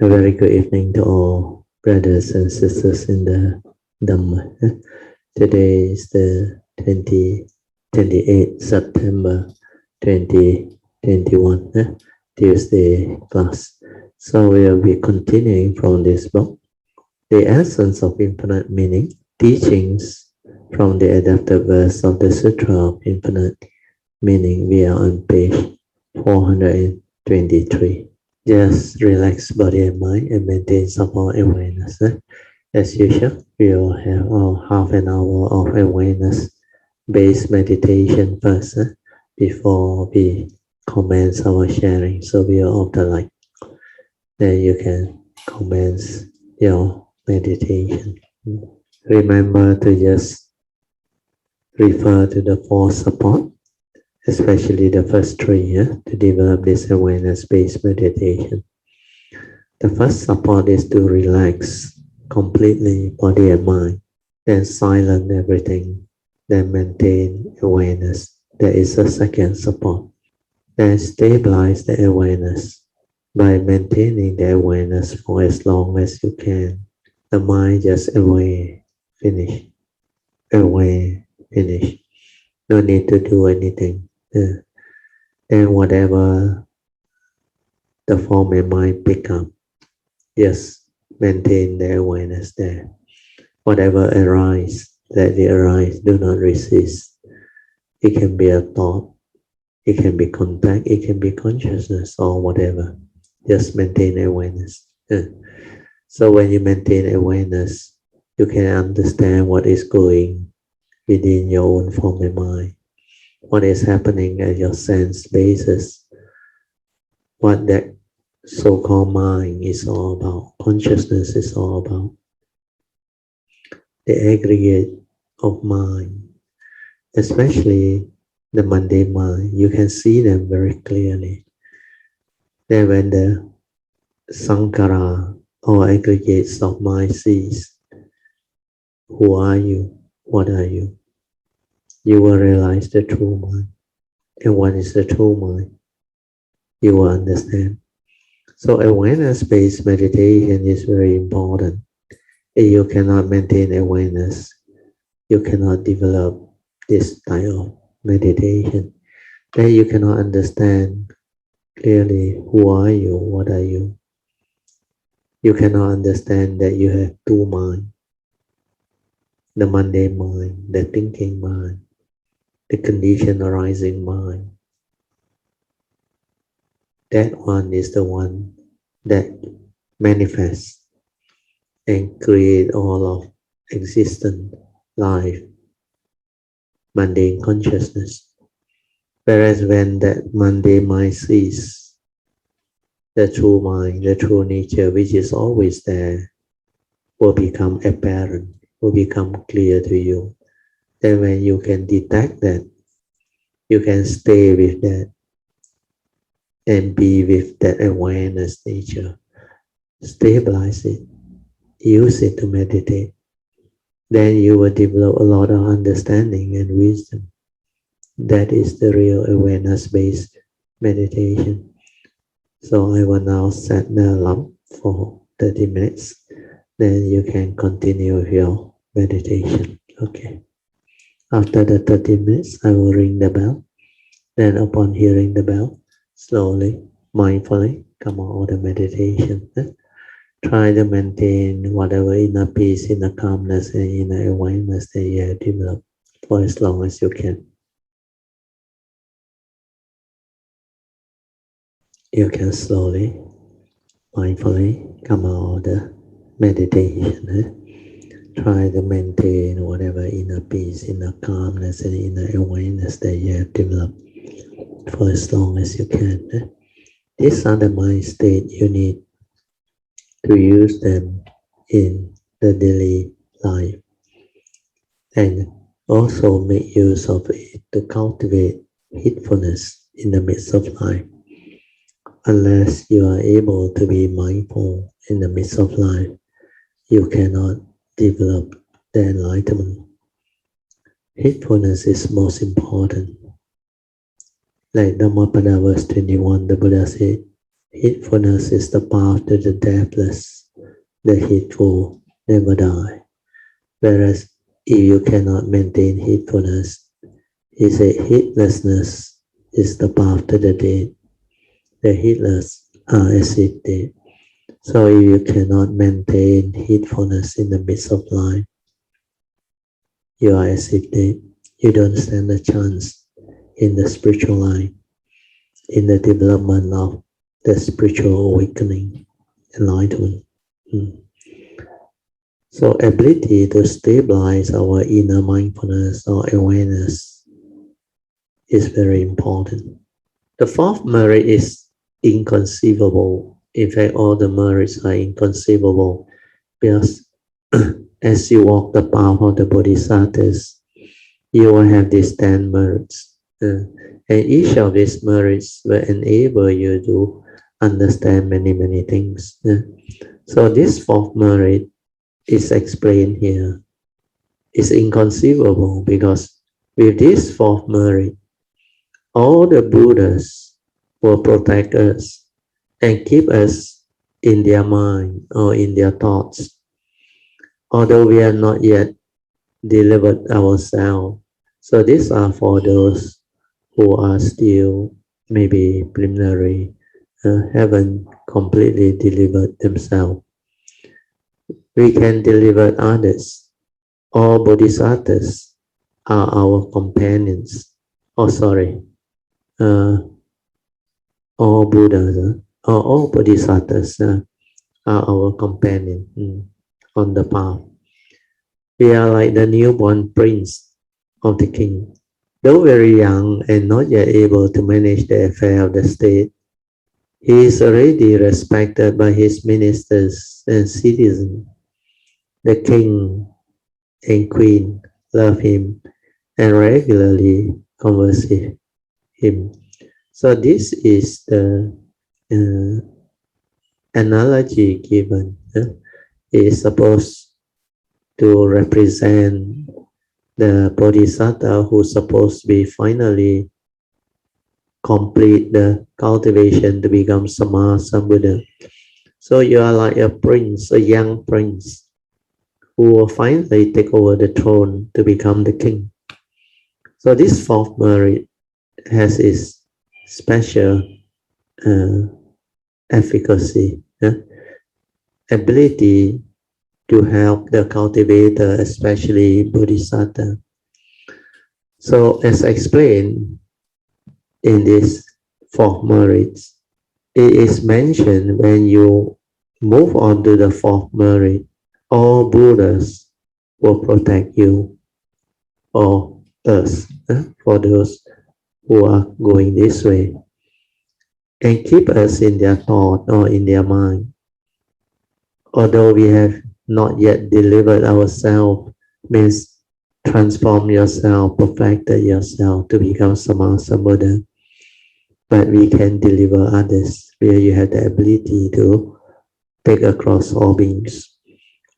A very good evening to all brothers and sisters in the Dhamma. Today is the 28th September 2021, Tuesday class. So we will be continuing from this book, The Essence of Infinite Meaning, Teachings from the Adapted Verse of the Sutra of Infinite Meaning. We are on page 423. Just relax body and mind and maintain support awareness. As usual, we will have our half an hour of awareness-based meditation first before we commence our sharing. So we will off the light. Then you can commence your meditation. Remember to just refer to the four support, especially the first three, to develop this awareness-based meditation. The first support is to relax completely body and mind, then silence everything, then maintain awareness. That is the second support. Then stabilize the awareness by maintaining the awareness for as long as you can. The mind just away, finish, away, finish. No need to do anything. And whatever the form and mind pick up, just maintain the awareness there. Whatever arises, let it arise. Do not resist. It can be a thought, it can be contact, it can be consciousness or whatever. Just maintain awareness. So when you maintain awareness, you can understand what is going within your own form and mind. What is happening at your sense basis, what that so-called mind is all about, consciousness is all about. The aggregate of mind, especially the mundane mind, you can see them very clearly. Then when the sankhara or aggregates of mind cease, who are you? What are you? You will realize the true mind. And what is the true mind? You will understand. So awareness-based meditation is very important. If you cannot maintain awareness, you cannot develop this type of meditation. Then you cannot understand clearly who are you, what are you. You cannot understand that you have two minds. The mundane mind, the thinking mind, the conditioned arising mind. That one is the one that manifests and create all of existent life, mundane consciousness. Whereas when that mundane mind ceases, the true mind, the true nature, which is always there, will become apparent, will become clear to you. Then when you can detect that, you can stay with that and be with that awareness nature. Stabilize it, use it to meditate. Then you will develop a lot of understanding and wisdom. That is the real awareness-based meditation. So I will now set the alarm for 30 minutes. Then you can continue your meditation. Okay. After the 30 minutes, I will ring the bell. Then upon hearing the bell, slowly, mindfully, come out of the meditation. Try to maintain whatever inner peace, inner calmness, and inner awareness that you have developed for as long as you can. You can slowly, mindfully come out of the meditation. Try to maintain whatever inner peace, inner calmness, and inner awareness that you have developed for as long as you can. These are the mind state you need to use them in the daily life and also make use of it to cultivate heedfulness in the midst of life. Unless you are able to be mindful in the midst of life, you cannot develop the enlightenment. Heedfulness is most important. Like Dhammapada verse 21, the Buddha said, Heedfulness is the path to the deathless. The heedful never die. Whereas if you cannot maintain heedfulness, he said heedlessness is the path to the dead. The heedless are as if dead. So if you cannot maintain heedfulness in the midst of life, you are as if dead. You don't stand a chance in the spiritual life, in the development of the spiritual awakening, enlightenment. So ability to stabilize our inner mindfulness or awareness is very important. The fourth merit is inconceivable. In fact, all the merits are inconceivable because as you walk the path of the bodhisattvas, you will have these 10 merits. And each of these merits will enable you to understand many, many things. So this fourth merit is explained here. It's inconceivable because with this fourth merit, all the Buddhas will protect us and keep us in their mind or in their thoughts. Although we are not yet delivered ourselves. So these are for those who are still maybe preliminary, haven't completely delivered themselves. We can deliver others. All bodhisattvas are our companions. Oh, sorry. All Buddhas, all bodhisattvas are our companion on the path. We are like the newborn prince of the king. Though very young and not yet able to manage the affair of the state, he is already respected by his ministers and citizens. The king and queen love him and regularly converse with him. So this is the analogy given. It is supposed to represent the bodhisattva who is supposed to be finally complete the cultivation to become Sama Sambuddha. So you are like a prince, a young prince, who will finally take over the throne to become the king. So this fourth merit has its special efficacy, ability to help the cultivator, especially bodhisattva. So as explained in this fourth merit, it is mentioned when you move on to the fourth merit, all Buddhas will protect you or us, for those who are going this way, and keep us in their thought or in their mind. Although we have not yet delivered ourselves, means transform yourself, perfected yourself to become Sama Sambuddha, but we can deliver others where you have the ability to take across all beings.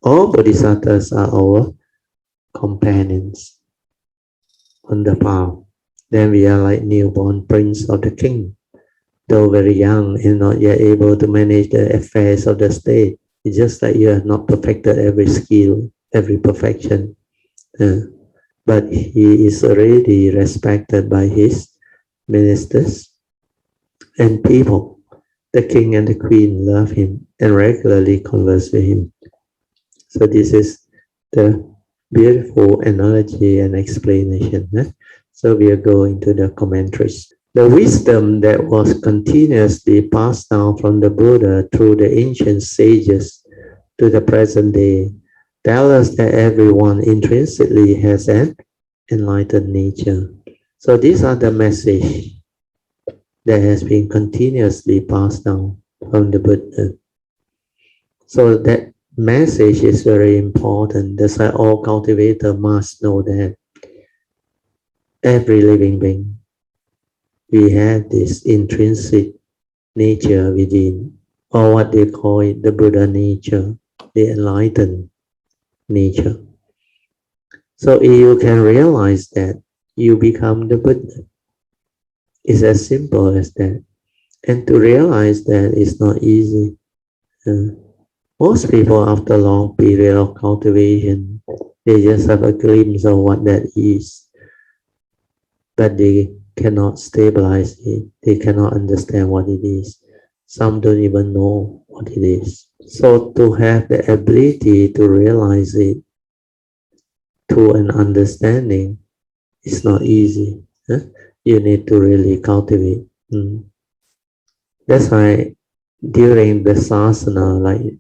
All bodhisattvas are our companions on the path. Then we are like newborn prince of the king. Though very young and not yet able to manage the affairs of the state, it's just like you have not perfected every skill, every perfection. But he is already respected by his ministers and people. The king and the queen love him and regularly converse with him. So this is the beautiful analogy and explanation. So we are going to the commentaries. The wisdom that was continuously passed down from the Buddha through the ancient sages to the present day tells us that everyone intrinsically has an enlightened nature. So these are the message that has been continuously passed down from the Buddha. So that message is very important. That's why all cultivators must know that every living being, we have this intrinsic nature within, or what they call it, the Buddha nature, the enlightened nature. So if you can realize that, you become the Buddha. It's as simple as that. And to realize that it's not easy. Most people, after a long period of cultivation, they just have a glimpse of what that is, but they cannot stabilize it. They cannot understand what it is. Some don't even know what it is. So to have the ability to realize it to an understanding is not easy. You need to really cultivate. That's why during the sasana, like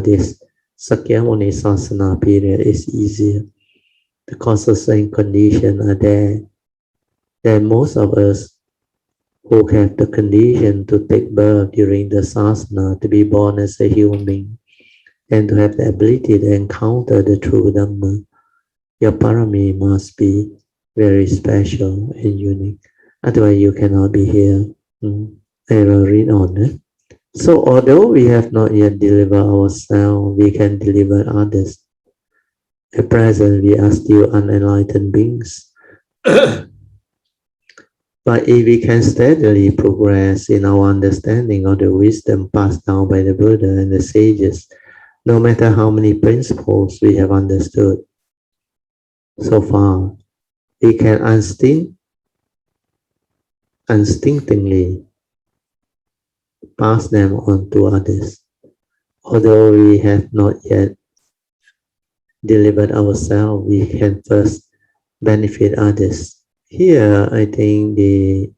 this Sakyamuni sasana period is easier. The causes and conditions are there. Then most of us who have the condition to take birth during the sasana, to be born as a human being, and to have the ability to encounter the true Dhamma, your parami must be very special and unique. Otherwise, you cannot be here. I will read on. So, although we have not yet delivered ourselves, we can deliver others. At present, we are still unenlightened beings. But if we can steadily progress in our understanding of the wisdom passed down by the Buddha and the sages, no matter how many principles we have understood so far, we can instinctively pass them on to others. Although we have not yet delivered ourselves, we can first benefit others. Here, I think the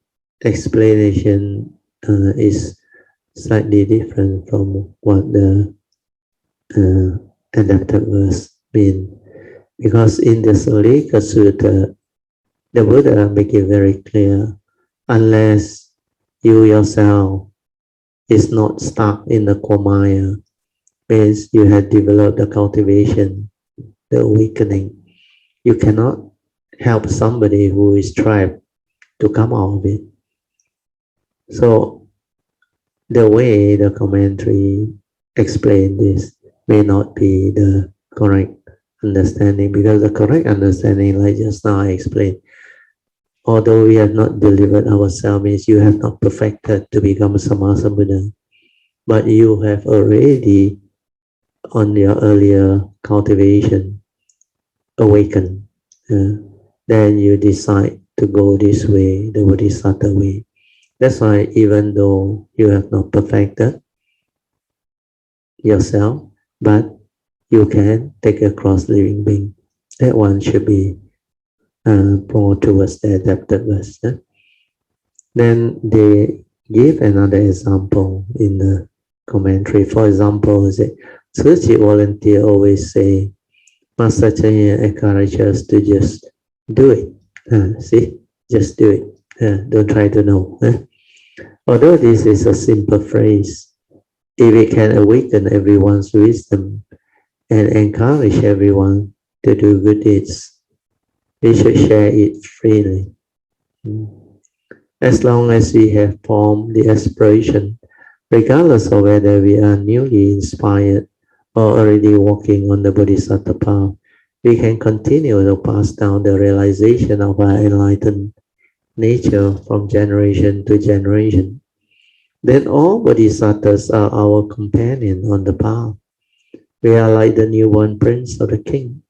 explanation is slightly different from what the adapted verse means. Because in the Salika Sutra, the Buddha make it very clear, unless you yourself is not stuck in the Komaya, means you have developed the cultivation, the awakening, you cannot help somebody who is trapped to come out of it. So the way the commentary explain this may not be the correct understanding, because the correct understanding, like just now I explained, although we have not delivered ourselves, means you have not perfected to become a Sammasambuddha, but you have already on your earlier cultivation awakened. Then you decide to go this way, the Bodhisattva way. That's why even though you have not perfected yourself, but you can take a cross living being. That one should be more towards the adapted verse. Then they give another example in the commentary. For example, Suchi volunteer always say, Master Chanya encourages us to just do it. See, just do it. Don't try to know. Although this is a simple phrase, if we can awaken everyone's wisdom and encourage everyone to do good deeds, we should share it freely. As long as we have formed the aspiration, regardless of whether we are newly inspired or already walking on the Bodhisattva path, we can continue to pass down the realization of our enlightened nature from generation to generation. Then all Bodhisattvas are our companion on the path. We are like the newborn prince of the king.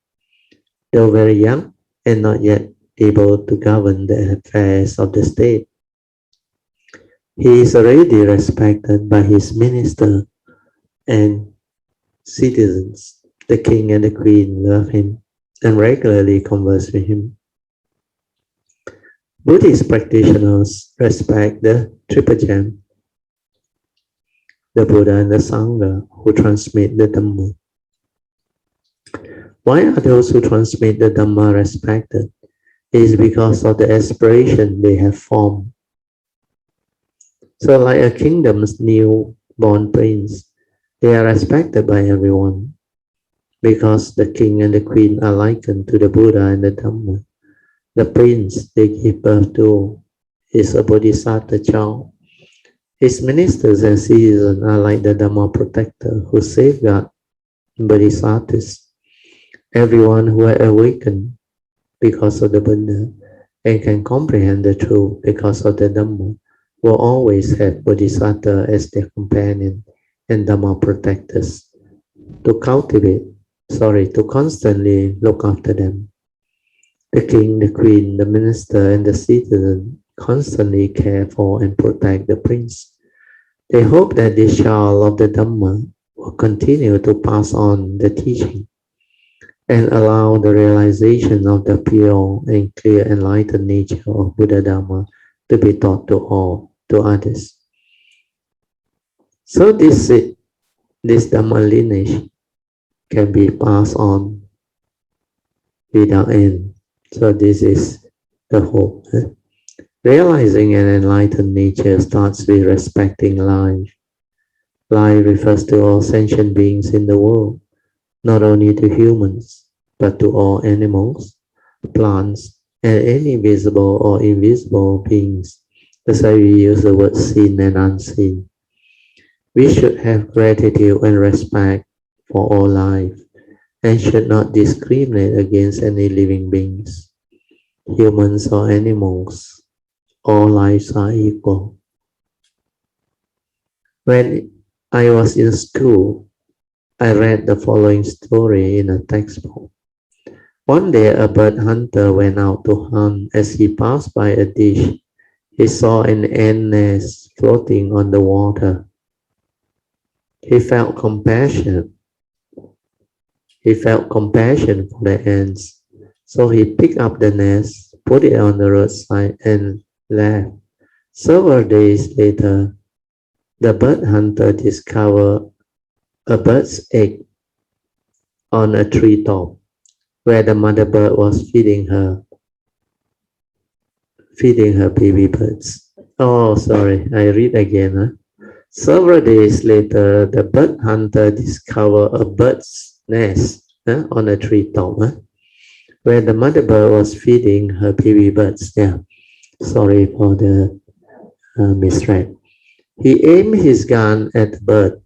Though very young and not yet able to govern the affairs of the state, he is already respected by his minister and citizens. The king and the queen love him and regularly converse with him. Buddhist practitioners respect the triple gem, the Buddha and the Sangha, who transmit the Dhamma. Why are those who transmit the Dhamma respected? It is because of the aspiration they have formed. So like a kingdom's newborn prince, they are respected by everyone because the king and the queen are likened to the Buddha and the Dhamma. The prince they give birth to is a Bodhisattva child. His ministers and citizens are like the Dhamma protector who safeguard Bodhisattvas. Everyone who has awakened because of the Buddha and can comprehend the truth because of the Dhamma will always have Bodhisattva as their companion and Dhamma protectors to to constantly look after them. The king, the queen, the minister, and the citizen constantly care for and protect the prince. They hope that this child of the Dhamma will continue to pass on the teaching and allow the realization of the pure and clear enlightened nature of Buddha Dhamma to be taught to others. So this Dhamma lineage can be passed on without end. So this is the hope. Realizing an enlightened nature starts with respecting life. Life refers to all sentient beings in the world, not only to humans, but to all animals, plants, and any visible or invisible beings. That's why we use the word seen and unseen. We should have gratitude and respect for all life and should not discriminate against any living beings, humans or animals. All lives are equal. When I was in school, I read the following story in a textbook. One day, a bird hunter went out to hunt. As he passed by a dish, he saw an ant nest floating on the water. He felt compassion. He felt compassion for the ants. So he picked up the nest, put it on the roadside, and left. Several days later, the bird hunter discovered a bird's egg on a treetop where the mother bird was feeding her baby birds. Oh, sorry, I read again. Several days later, the bird hunter discovered a bird's nest on a treetop where the mother bird was feeding her baby birds. Yeah, sorry for the misread. He aimed his gun at the bird,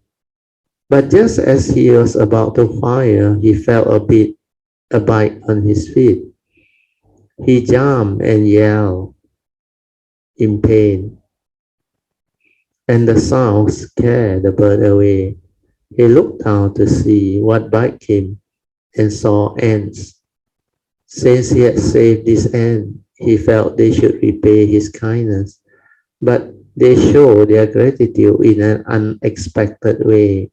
but just as he was about to fire, he felt a bite on his feet. He jumped and yelled in pain, and the sound scared the bird away. He looked down to see what bite him and saw ants. Since he had saved this ant, he felt they should repay his kindness, but they showed their gratitude in an unexpected way.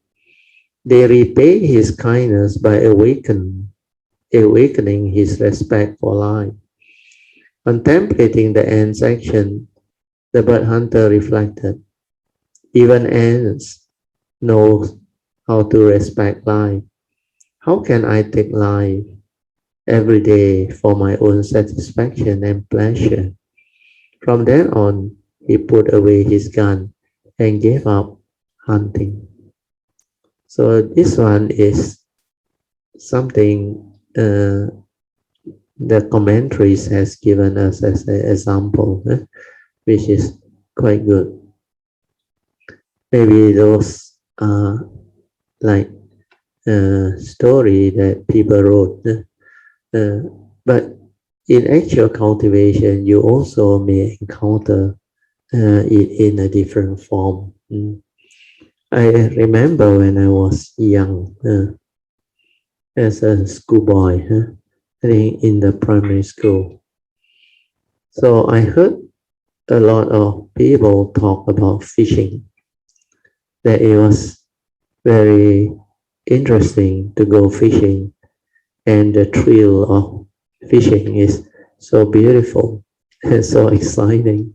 They repay his kindness by awakening his respect for life. Contemplating the ant's action, the bird hunter reflected, even ants know how to respect life. How can I take life every day for my own satisfaction and pleasure? From then on, he put away his gun and gave up hunting. So this one is something the commentaries has given us as an example, which is quite good. Maybe those are like story that people wrote, but in actual cultivation, you also may encounter it in a different form. I remember when I was young, as a schoolboy, I think in the primary school. So I heard a lot of people talk about fishing, that it was very interesting to go fishing, and the thrill of fishing is so beautiful and so exciting.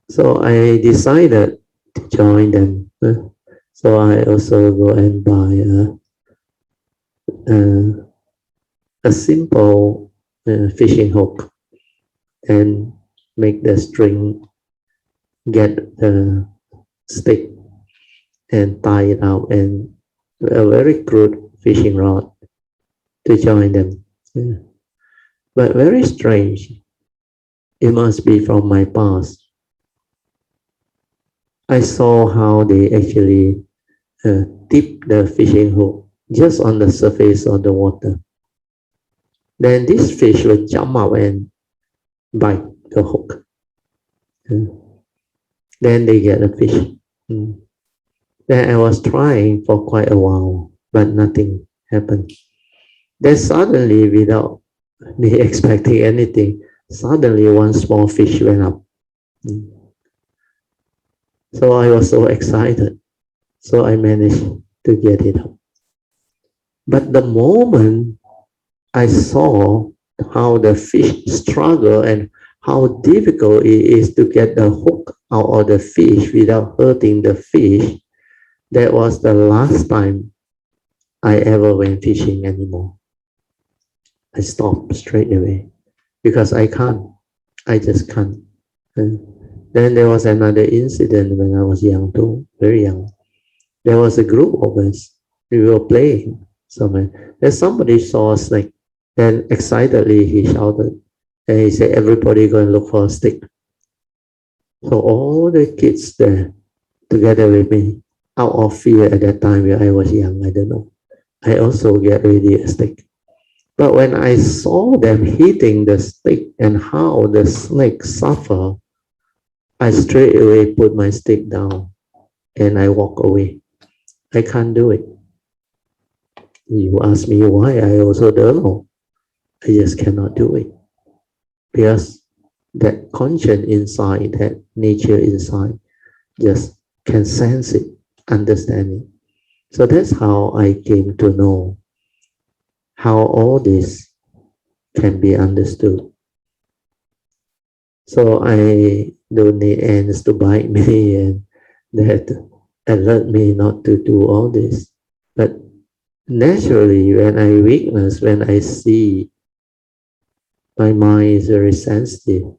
So I decided to join them. So I also go and buy a simple fishing hook and make the string, get the stick and tie it out, and a very crude fishing rod to join them. But very strange. It must be from my past. I saw how they actually tip the fishing hook just on the surface of the water. Then this fish will jump out and bite the hook. Then they get a fish. Then I was trying for quite a while, but nothing happened. Then suddenly, without me expecting anything, suddenly one small fish went up. So I was so excited. So I managed to get it up. But the moment I saw how the fish struggle and how difficult it is to get the hook out of the fish without hurting the fish, that was the last time I ever went fishing anymore. I stopped straight away because I can't. I just can't. And then there was another incident when I was young too, very young. There was a group of us. We were playing somewhere. Then somebody saw a snake. Then excitedly he shouted, and he said, "Everybody go and look for a stick." So all the kids there, together with me, out of fear at that time where I was young, I don't know. I also get ready a stick. But when I saw them hitting the stick and how the snake suffer, I straight away put my stick down and I walk away. I can't do it. You ask me why, I also don't know. I just cannot do it. Because that conscience inside, that nature inside, just can sense it, understand it. So that's how I came to know how all this can be understood. So I don't need ants to bite me and that alert me not to do all this. But naturally, when I witness, when I see, my mind is very sensitive.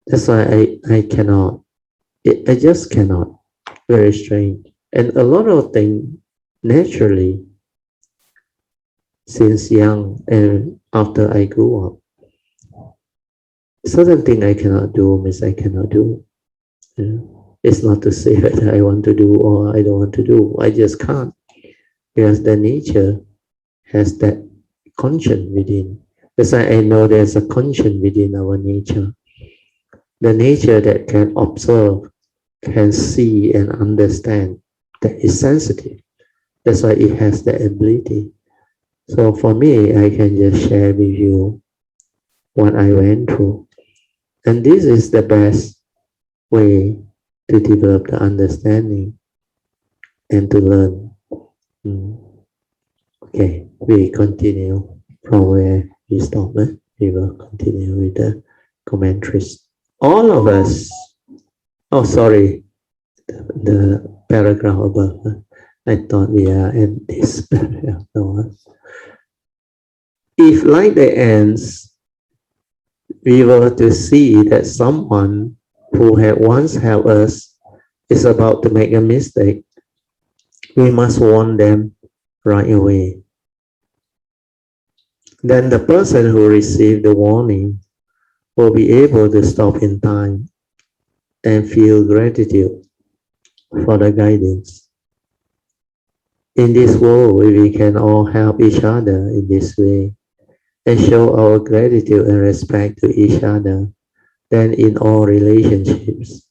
That's why I cannot, I just cannot. Very strange. And a lot of things naturally, since young and after I grew up, certain thing I cannot do means I cannot do. It's not to say that I want to do or I don't want to do. I just can't. Because the nature has that conscience within. That's why I know there's a conscience within our nature. The nature that can observe, can see and understand, that is sensitive. That's why it has that ability. So for me, I can just share with you what I went through. And this is the best way to develop the understanding and to learn. Okay, we continue from where we stopped. We will continue with the commentaries. All of us, oh sorry, the paragraph above. I thought we are in this paragraph. No. If like the ants, we were to see that someone who had once helped us is about to make a mistake, we must warn them right away. Then the person who received the warning will be able to stop in time and feel gratitude for the guidance. In this world, we can all help each other in this way and show our gratitude and respect to each other. Then in all relationships,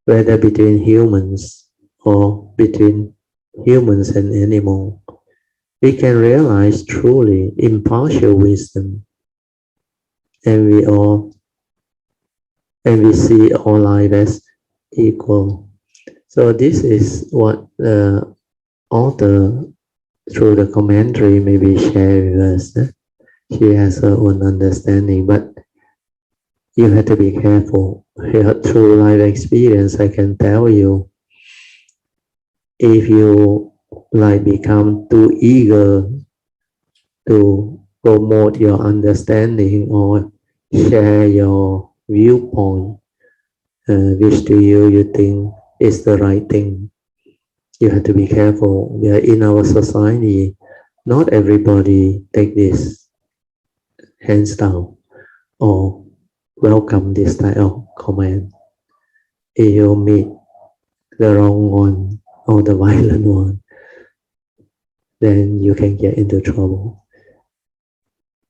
whether between humans or between humans and animals, we can realize truly impartial wisdom, and we see all life as equal. So this is what the author, through the commentary, maybe share with us. She has her own understanding, but you have to be careful. Through life experience, I can tell you, if you become too eager to promote your understanding or share your viewpoint, which to you think is the right thing, you have to be careful. In our society, not everybody take this hands down or welcome this type of comment. If you meet the wrong one or the violent one, then you can get into trouble.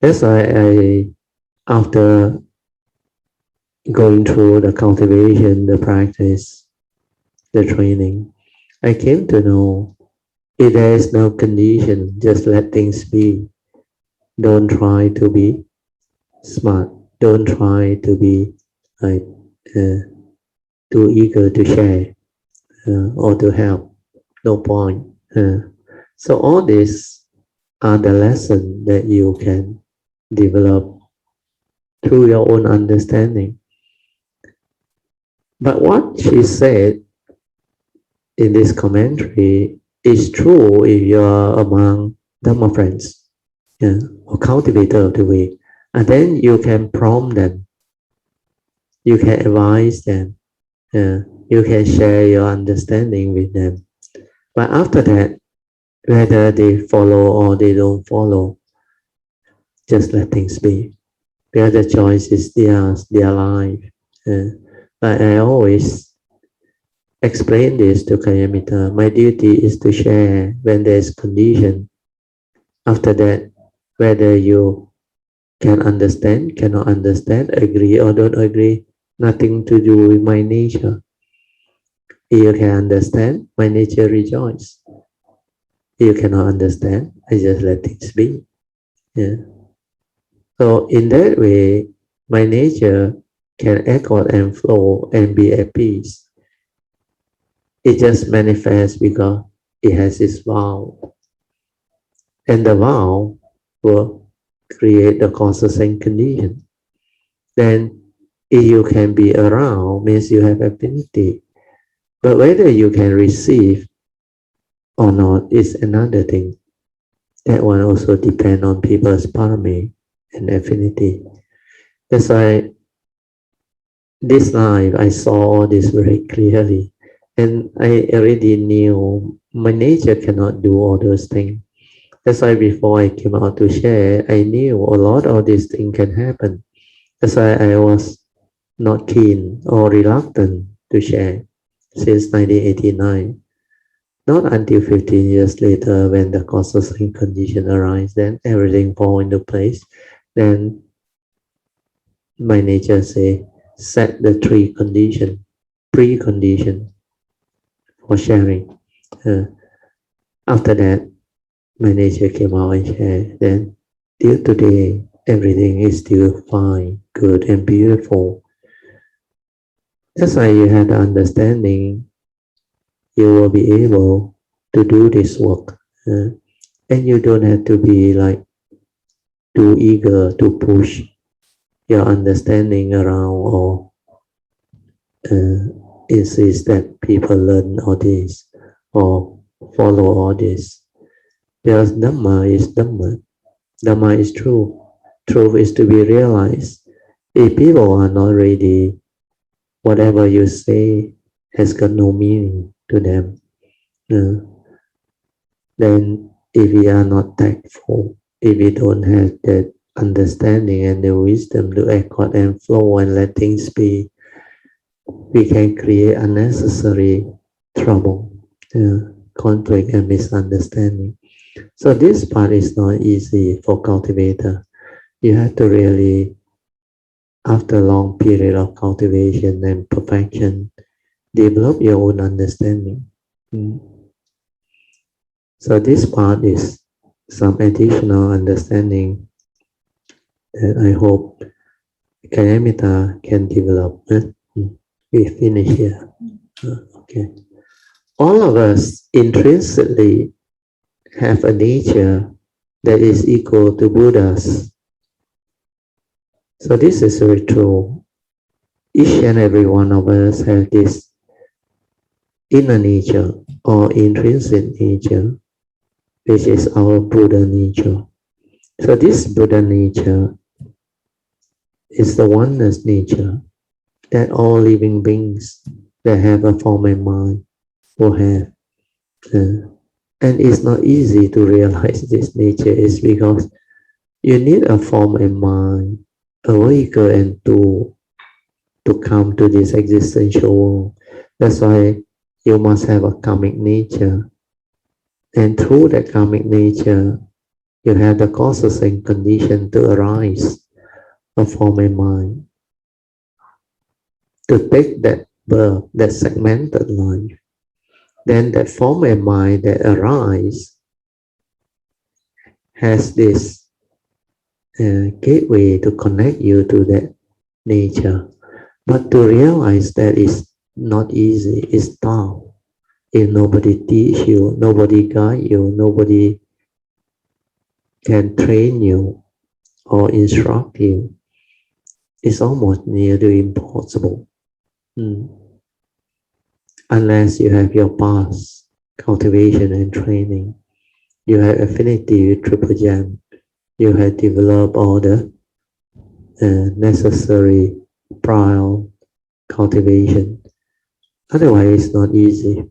That's why after going through the cultivation, the practice, the training, I came to know if there is no condition, just let things be. Don't try to be smart. Don't try to be like too eager to share or to help. No point. So all these are the lessons that you can develop through your own understanding. But what she said in this commentary is true if you are among Dhamma friends, or cultivator of the way. And then you can prompt them, you can advise them, you can share your understanding with them. But after that, whether they follow or they don't follow, just let things be. The other choice is theirs, their life. But I always explain this to Kayamita. My duty is to share when there is condition. After that, whether you can understand, cannot understand, agree or don't agree, nothing to do with my nature. If you can understand, my nature rejoice. If you cannot understand, I just let things be. So in that way, my nature can echo and flow and be at peace. It just manifests because it has its vow. And the vow will create the causes and condition. Then if you can be around, means you have affinity. But whether you can receive or not is another thing. That one also depends on people's parami and affinity. That's why this life I saw all this very clearly. And I already knew my nature cannot do all those things. That's why before I came out to share, I knew a lot of these things can happen. That's why I was not keen or reluctant to share since 1989. Not until 15 years later, when the causes and condition arise, then everything fall into place. Then my nature say, set the three condition, precondition for sharing. After that, my nature came out and shared. Then, till today, everything is still fine, good, and beautiful. That's why you have the understanding. You will be able to do this work, and you don't have to be like too eager to push your understanding around or insist that people learn all this or follow all this. Because Dhamma is Dhamma. Dhamma is true. Truth is to be realized. If people are not ready, whatever you say has got no meaning to them. Then if we are not tactful, if we don't have that understanding and the wisdom to accord and flow and let things be, we can create unnecessary trouble, conflict and misunderstanding. So this part is not easy for cultivator. You have to really, after a long period of cultivation and perfection, develop your own understanding. So this part is some additional understanding that I hope Kayamita can develop. We finish here. Okay. All of us intrinsically have a nature that is equal to Buddha's. So this is very true. Each and every one of us have this inner nature or intrinsic nature, which is our Buddha nature. So this Buddha nature is the oneness nature that all living beings that have a form and mind will have. And it's not easy to realize this nature is because you need a form and mind, a vehicle and tool to come to this existential world. That's why you must have a karmic nature. And through that karmic nature, you have the causes and conditions to arise, a form and mind. to take that birth, that segmented life, then that form of mind that arise has this gateway to connect you to that nature. But to realize that is not easy, it's tough. If nobody teach you, nobody guide you, nobody can train you or instruct you, it's almost nearly impossible. Unless you have your past cultivation and training, you have affinity with Triple Gem, you have developed all the necessary prior cultivation. Otherwise, it's not easy.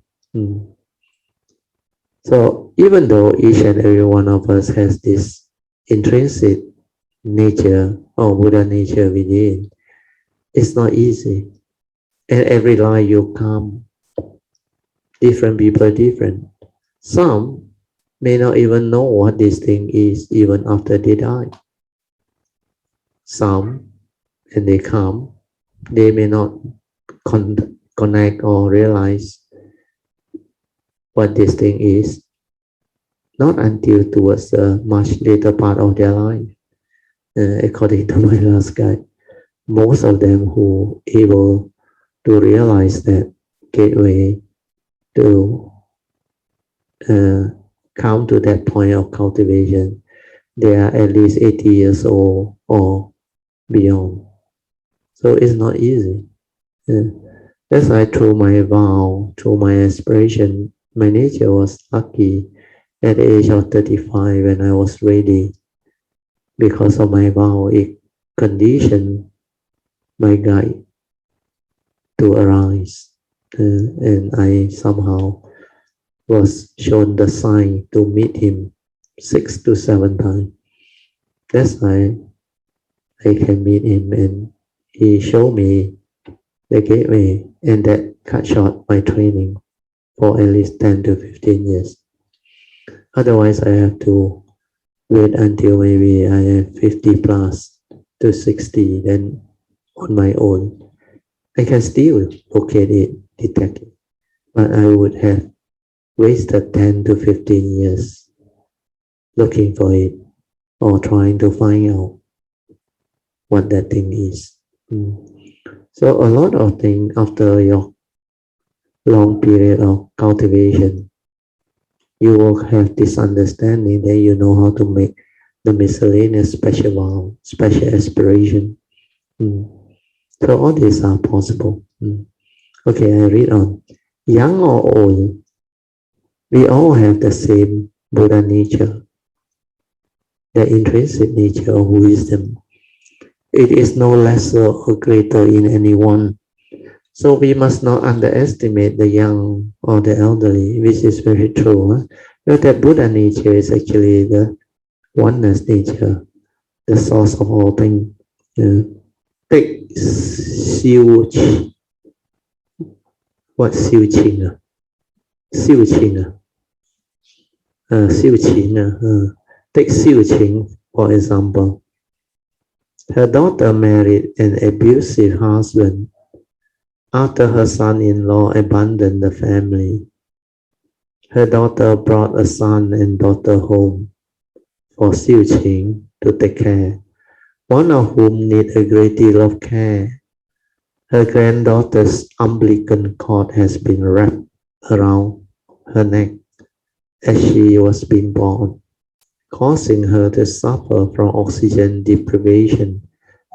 So even though each and every one of us has this intrinsic nature or Buddha nature within, it's not easy. And every life you come, different people are different. Some may not even know what this thing is even after they die. Some, when they come, they may not connect or realize what this thing is, not until towards the much later part of their life. According to my last guide, most of them who able to realize that gateway to come to that point of cultivation, they are at least 80 years old or beyond. So it's not easy. That's why through my vow, through my aspiration, my nature was lucky at the age of 35 when I was ready. Because of my vow, it conditioned my guide to arise. And I somehow was shown the sign to meet him 6 to 7 times. That's why I can meet him, and he showed me the gateway, and that cut short my training for at least 10 to 15 years. Otherwise, I have to wait until maybe I am 50 plus to 60, then on my own. I can still locate it, detect it, but I would have wasted 10 to 15 years looking for it or trying to find out what that thing is. So a lot of things after your long period of cultivation, you will have this understanding that you know how to make the miscellaneous special vow, special aspiration. So all these are possible. Okay, I read on. Young or old, we all have the same Buddha nature, the intrinsic nature of wisdom. It is no lesser or greater in anyone. So we must not underestimate the young or the elderly, which is very true. But that Buddha nature is actually the oneness nature, the source of all things. Take Xiu Qing. What Xiu Qing? Xiu Qing. Xiu Qing. Take Xiu Qing, for example. Her daughter married an abusive husband after her son-in-law abandoned the family. Her daughter brought a son and daughter home for Xiu Qing to take care, one of whom needed a great deal of care. Her granddaughter's umbilical cord has been wrapped around her neck as she was being born, causing her to suffer from oxygen deprivation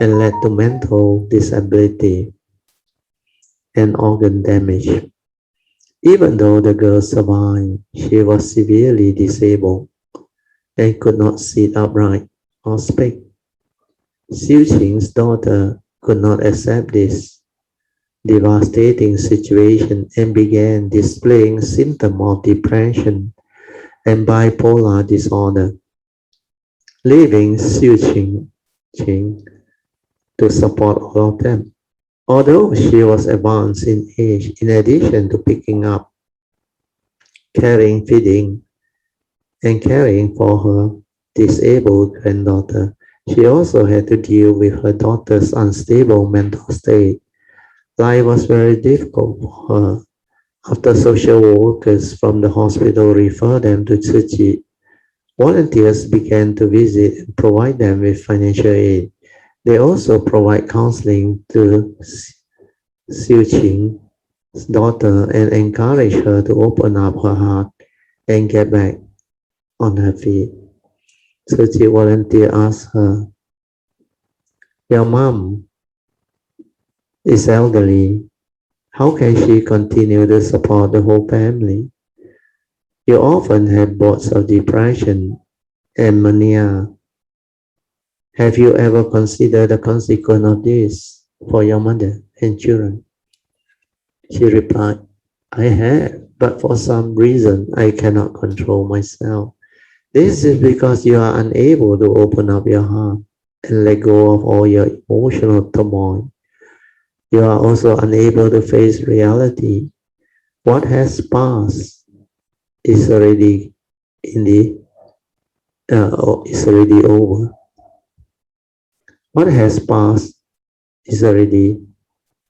and led to mental disability and organ damage. Even though the girl survived, she was severely disabled and could not sit upright or speak. Xiu Qing's daughter could not accept this devastating situation and began displaying symptoms of depression and bipolar disorder, leaving Xiu Qing to support all of them. Although she was advanced in age, in addition to picking up, caring, feeding, and caring for her disabled granddaughter, she also had to deal with her daughter's unstable mental state, Life was very difficult for her. After social workers from the hospital referred them to Tzu, volunteers began to visit and provide them with financial aid. They also provide counseling to Xiuqing's daughter and encourage her to open up her heart and get back on her feet. Tzu volunteer asked her, "Your mom is elderly. How can she continue to support the whole family? You often have bouts of depression and mania. Have you ever considered the consequence of this for your mother and children?" She replied, "I have, but for some reason I cannot control myself. This is because you are unable to open up your heart and let go of all your emotional turmoil. You are also unable to face reality. What has passed is already is already over. What has passed is already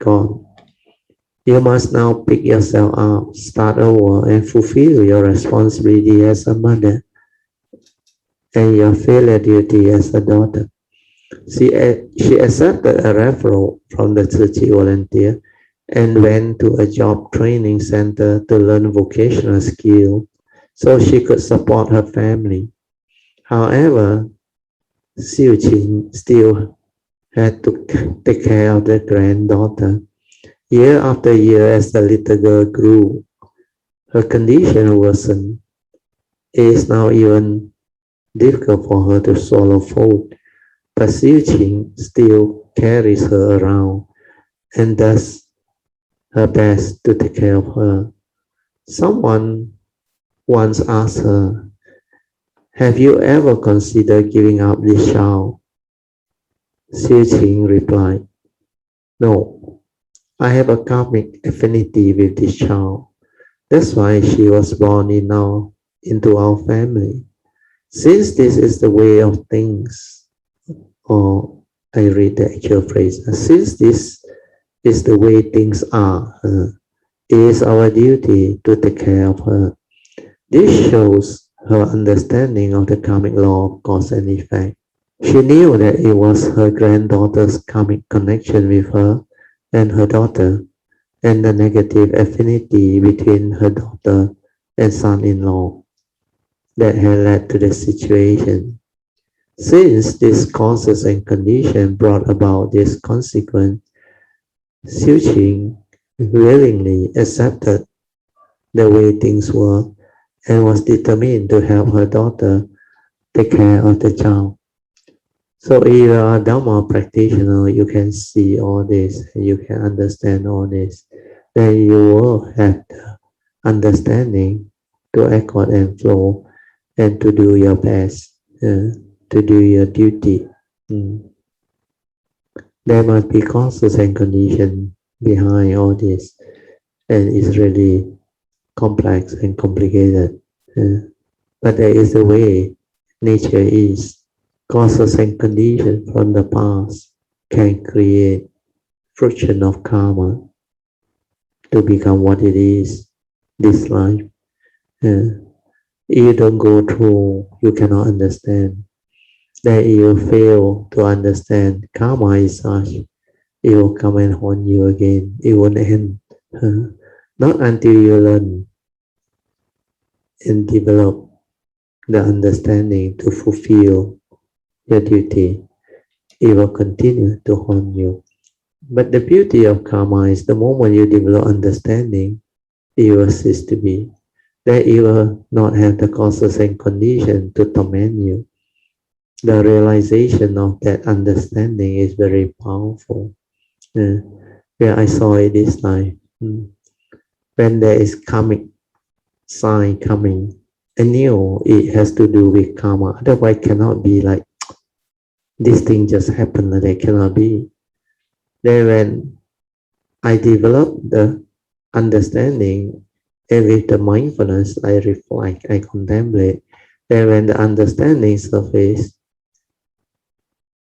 gone. You must now pick yourself up, start over, and fulfill your responsibility as a mother and your filial duty as a daughter." She accepted a referral from the Tzu volunteer and went to a job training center to learn vocational skill so she could support her family. However, Xiu Qing still had to take care of the granddaughter. Year after year, as the little girl grew, her condition worsened. It is now even difficult for her to swallow food, but Xiu Qing still carries her around and does her best to take care of her. Someone once asked her, "Have you ever considered giving up this child?" Xiu Qing replied, "No, I have a karmic affinity with this child. That's why she was born into our family. Since this is the way of things," or I read the actual phrase, "since this is the way things are, it is our duty to take care of her." This shows her understanding of the karmic law of cause and effect. She knew that it was her granddaughter's karmic connection with her and her daughter, and the negative affinity between her daughter and son-in-law that had led to the situation. Since these causes and conditions brought about this consequence, Xiu Qing willingly accepted the way things were and was determined to help her daughter take care of the child. So if you are a Dharma practitioner, you can see all this, you can understand all this, then you will have the understanding to accord and flow and to do your best, to do your duty. Mm. There must be causes and conditions behind all this, and it's really complex and complicated. But there is a way nature is. Causes and conditions from the past can create friction of karma to become what it is, this life. If you don't go through, you cannot understand. Then you fail to understand karma is such, it will come and haunt you again. It won't end. Not until you learn and develop the understanding to fulfill your duty, it will continue to haunt you. But the beauty of karma is the moment you develop understanding, it will cease to be. Then it will not have the causes and conditions to torment you. The realization of that understanding is very powerful. Where I saw it this time. When there is karmic sign coming, I knew it has to do with karma. Otherwise, it cannot be like this thing just happened. That cannot be. Then when I developed the understanding, and with the mindfulness, I reflect, I contemplate. Then when the understanding surfaces,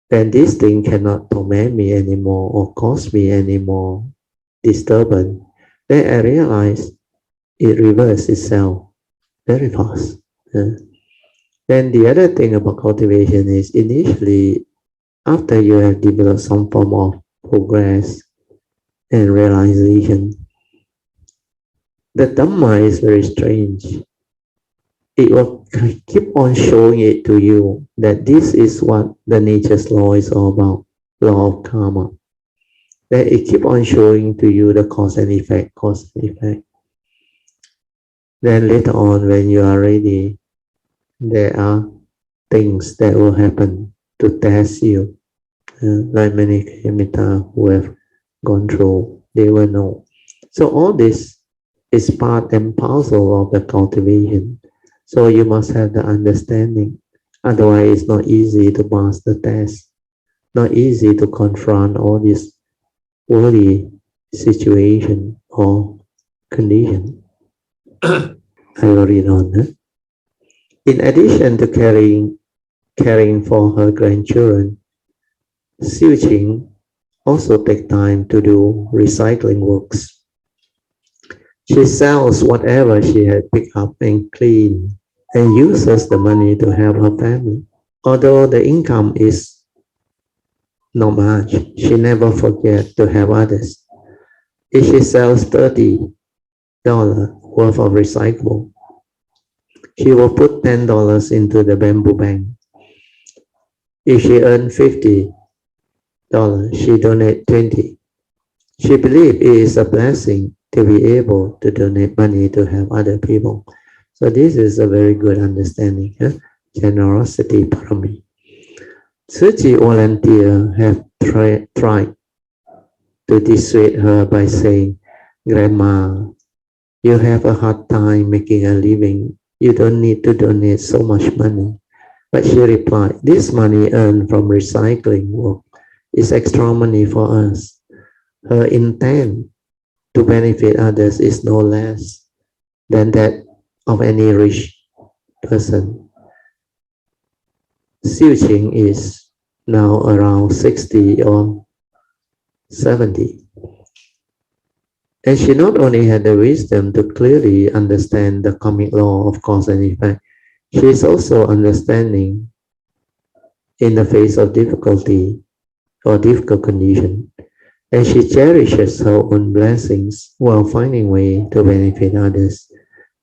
then this thing cannot torment me anymore or cause me anymore. disturbance, then I realized it reverses itself very fast. Then the other thing about cultivation is initially, after you have developed some form of progress and realization, the Dhamma is very strange. It will keep on showing it to you that this is what the nature's law is all about, law of karma. That it keep on showing to you the cause and effect, cause and effect. Then later on, when you are ready, there are things that will happen to test you. Like many Kayamita who have gone through, they will know. So all this is part and parcel of the cultivation. So you must have the understanding. Otherwise, it's not easy to pass the test. Not easy to confront all this worldly situation or condition. I will read on. In addition to caring for her grandchildren, Xiu Qing also take time to do recycling works. She sells whatever she had picked up and cleaned and uses the money to help her family. Although the income is not much, she never forgets to help others. If she sells $30 worth of recyclable, she will put $10 into the bamboo bank. If she earns $50, she donates 20. She believes it is a blessing to be able to donate money to help other people. So this is a very good understanding. Generosity parami. Tzu volunteers have tried to dissuade her by saying, "Grandma, you have a hard time making a living. You don't need to donate so much money." But she replied, "This money earned from recycling work is extra money for us." Her intent to benefit others is no less than that of any rich person. Xiu Qing is now around 60 or 70. And she not only had the wisdom to clearly understand the karmic law of cause and effect, she is also understanding in the face of difficulty or difficult condition. And she cherishes her own blessings while finding way to benefit others.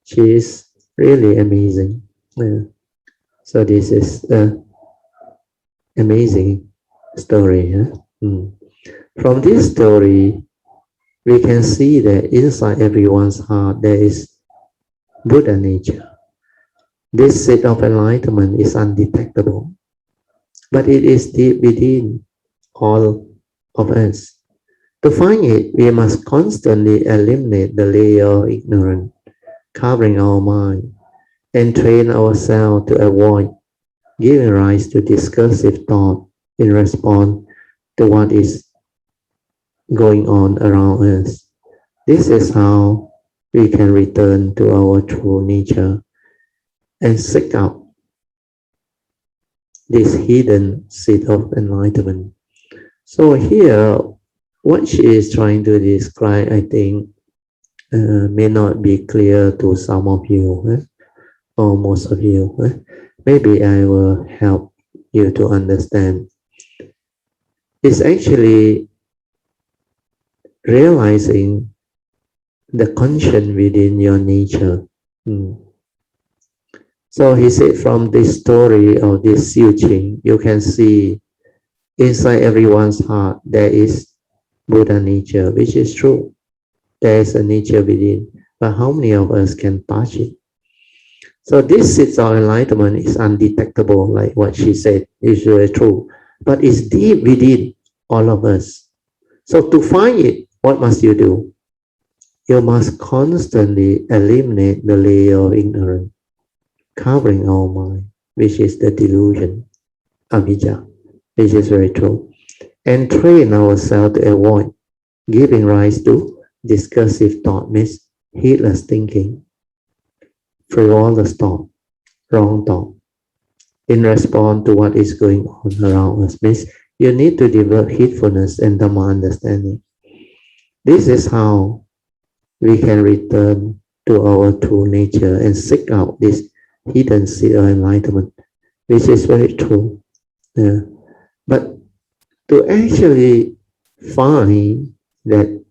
She is really amazing. So this is an amazing story. From this story, we can see that inside everyone's heart there is Buddha nature. This state of enlightenment is undetectable, but it is deep within all of us. To find it, we must constantly eliminate the layer of ignorance covering our mind and train ourselves to avoid giving rise to discursive thought in response to what is going on around us. This is how we can return to our true nature and seek out this hidden seed of enlightenment. So here, what she is trying to describe, I think, may not be clear to some of you, or most of you. Maybe I will help you to understand. It's actually realizing the conscience within your nature. So he said from this story of this Xiu Qing, you can see inside everyone's heart there is Buddha nature, which is true. There is a nature within, but how many of us can touch it? So this seed of enlightenment is undetectable, like what she said, is very true, but it's deep within all of us. So to find it, what must you do? You must constantly eliminate the layer of ignorance covering our mind, which is the delusion, avijja, which is very true, and train ourselves to avoid giving rise to discursive thought, means heedless thinking, frivolous thought, wrong thought, in response to what is going on around us, means you need to develop heedfulness and Dhamma understanding. This is how we can return to our true nature and seek out this hidden seed of enlightenment, which is very true. But to actually find that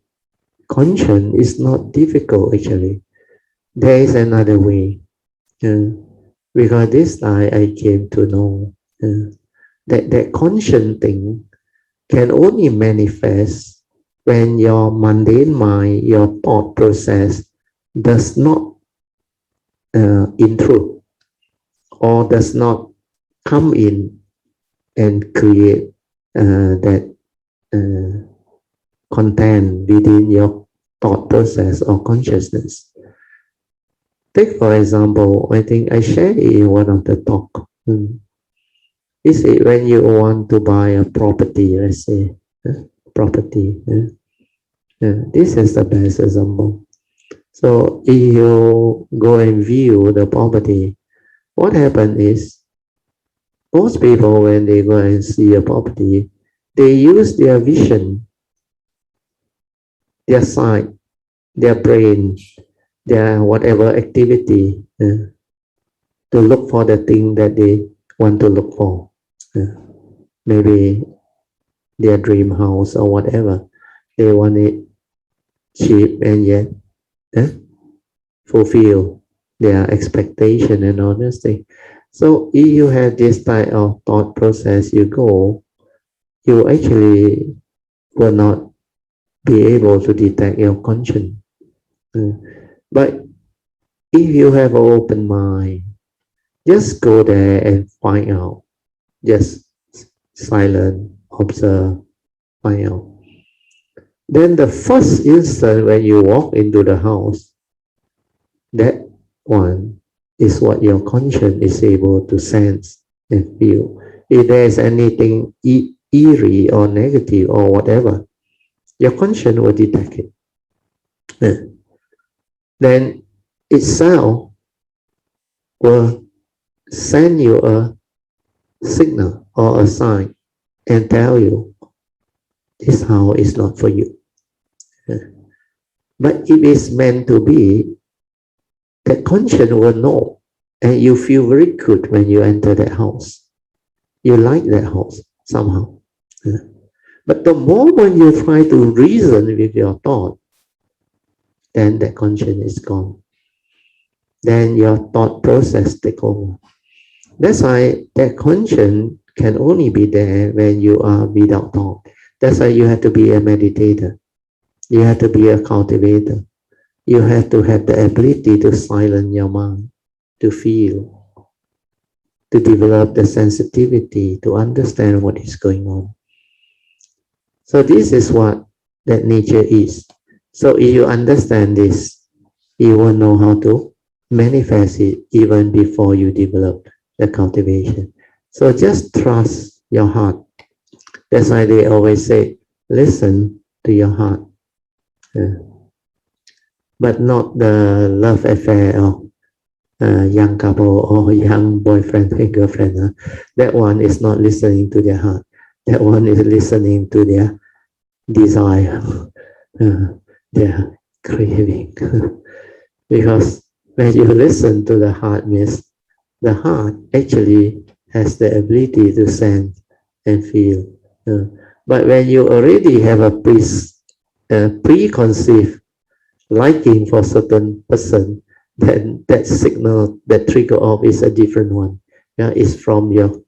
conscience is not difficult actually. There is another way. Because this I came to know that conscious thing can only manifest when your mundane mind, your thought process does not intrude or does not come in and create that content within your thought process or consciousness. Take for example, I think I shared in one of the talk. You see, when you want to buy a property, let's say, property, this is the best example. So if you go and view the property, what happens is, most people when they go and see a property, they use their vision, their sight, their brain, their whatever activity to look for the thing that they want to look for. Maybe their dream house or whatever. They want it cheap and yet fulfill their expectation and all this thing. So if you have this type of thought process, you actually will not be able to detect your conscience. But if you have an open mind, just go there and find out. Just silent, observe, find out. Then the first instant when you walk into the house, that one is what your conscience is able to sense and feel. If there is anything eerie or negative or whatever, your conscience will detect it. Then itself will send you a signal or a sign and tell you this house is not for you. But if it's meant to be, the conscience will know, and you feel very good when you enter that house. You like that house somehow. But the moment you try to reason with your thought, then that conscience is gone. Then your thought process take over. That's why that conscience can only be there when you are without thought. That's why you have to be a meditator. You have to be a cultivator. You have to have the ability to silence your mind, to feel, to develop the sensitivity, to understand what is going on. So this is what that nature is. So if you understand this, you will know how to manifest it even before you develop the cultivation. So just trust your heart. That's why they always say, listen to your heart. But not the love affair of young couple or young boyfriend and girlfriend. That one is not listening to their heart. That one is listening to their desire, their craving. Because when you listen to the heart, means the heart actually has the ability to sense and feel. But when you already have a preconceived liking for certain person, then that signal, that trigger off is a different one. It's from your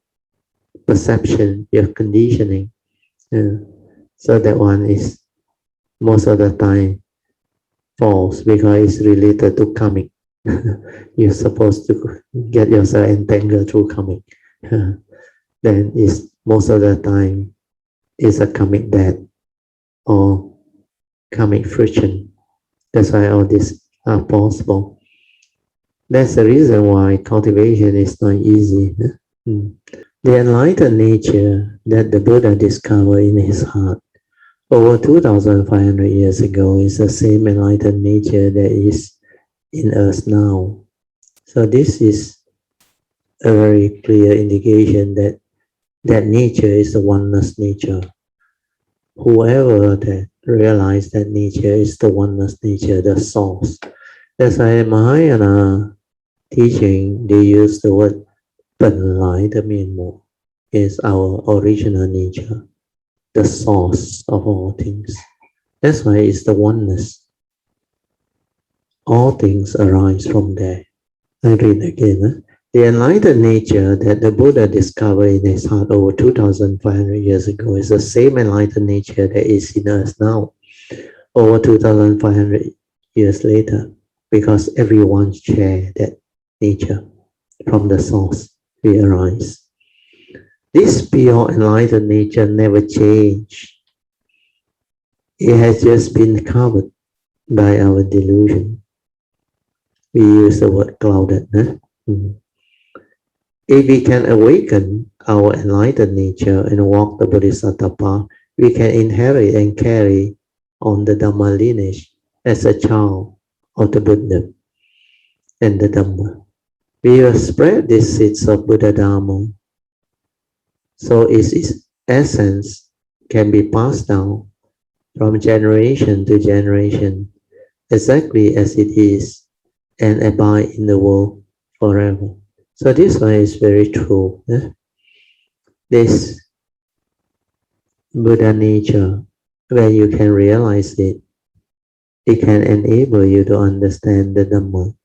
perception, your conditioning. So that one is most of the time false because it's related to karmic. You're supposed to get yourself entangled through karmic. Then it's most of the time is a karmic debt or karmic friction. That's why all these are possible. That's the reason why cultivation is not easy. The enlightened nature that the Buddha discovered in his heart over 2,500 years ago is the same enlightened nature that is in us now. So this is a very clear indication that that nature is the oneness nature. Whoever that realize that nature is the oneness nature, the source. That's why in Mahayana teaching, they use the word 本来的面目 is our original nature, the source of all things. That's why it's the oneness. All things arise from there. I read again. The enlightened nature that the Buddha discovered in his heart over 2,500 years ago is the same enlightened nature that is in us now, over 2,500 years later, because everyone shares that nature. From the source we arise. This pure enlightened nature never changed. It has just been covered by our delusion. We use the word clouded. If we can awaken our enlightened nature and walk the Bodhisattva path, we can inherit and carry on the Dhamma lineage as a child of the Buddha and the Dhamma. We will spread these seeds of Buddha Dhamma, so its essence can be passed down from generation to generation, exactly as it is, and abide in the world forever. So this one is very true. This Buddha nature, when you can realize it, it can enable you to understand the Dhamma.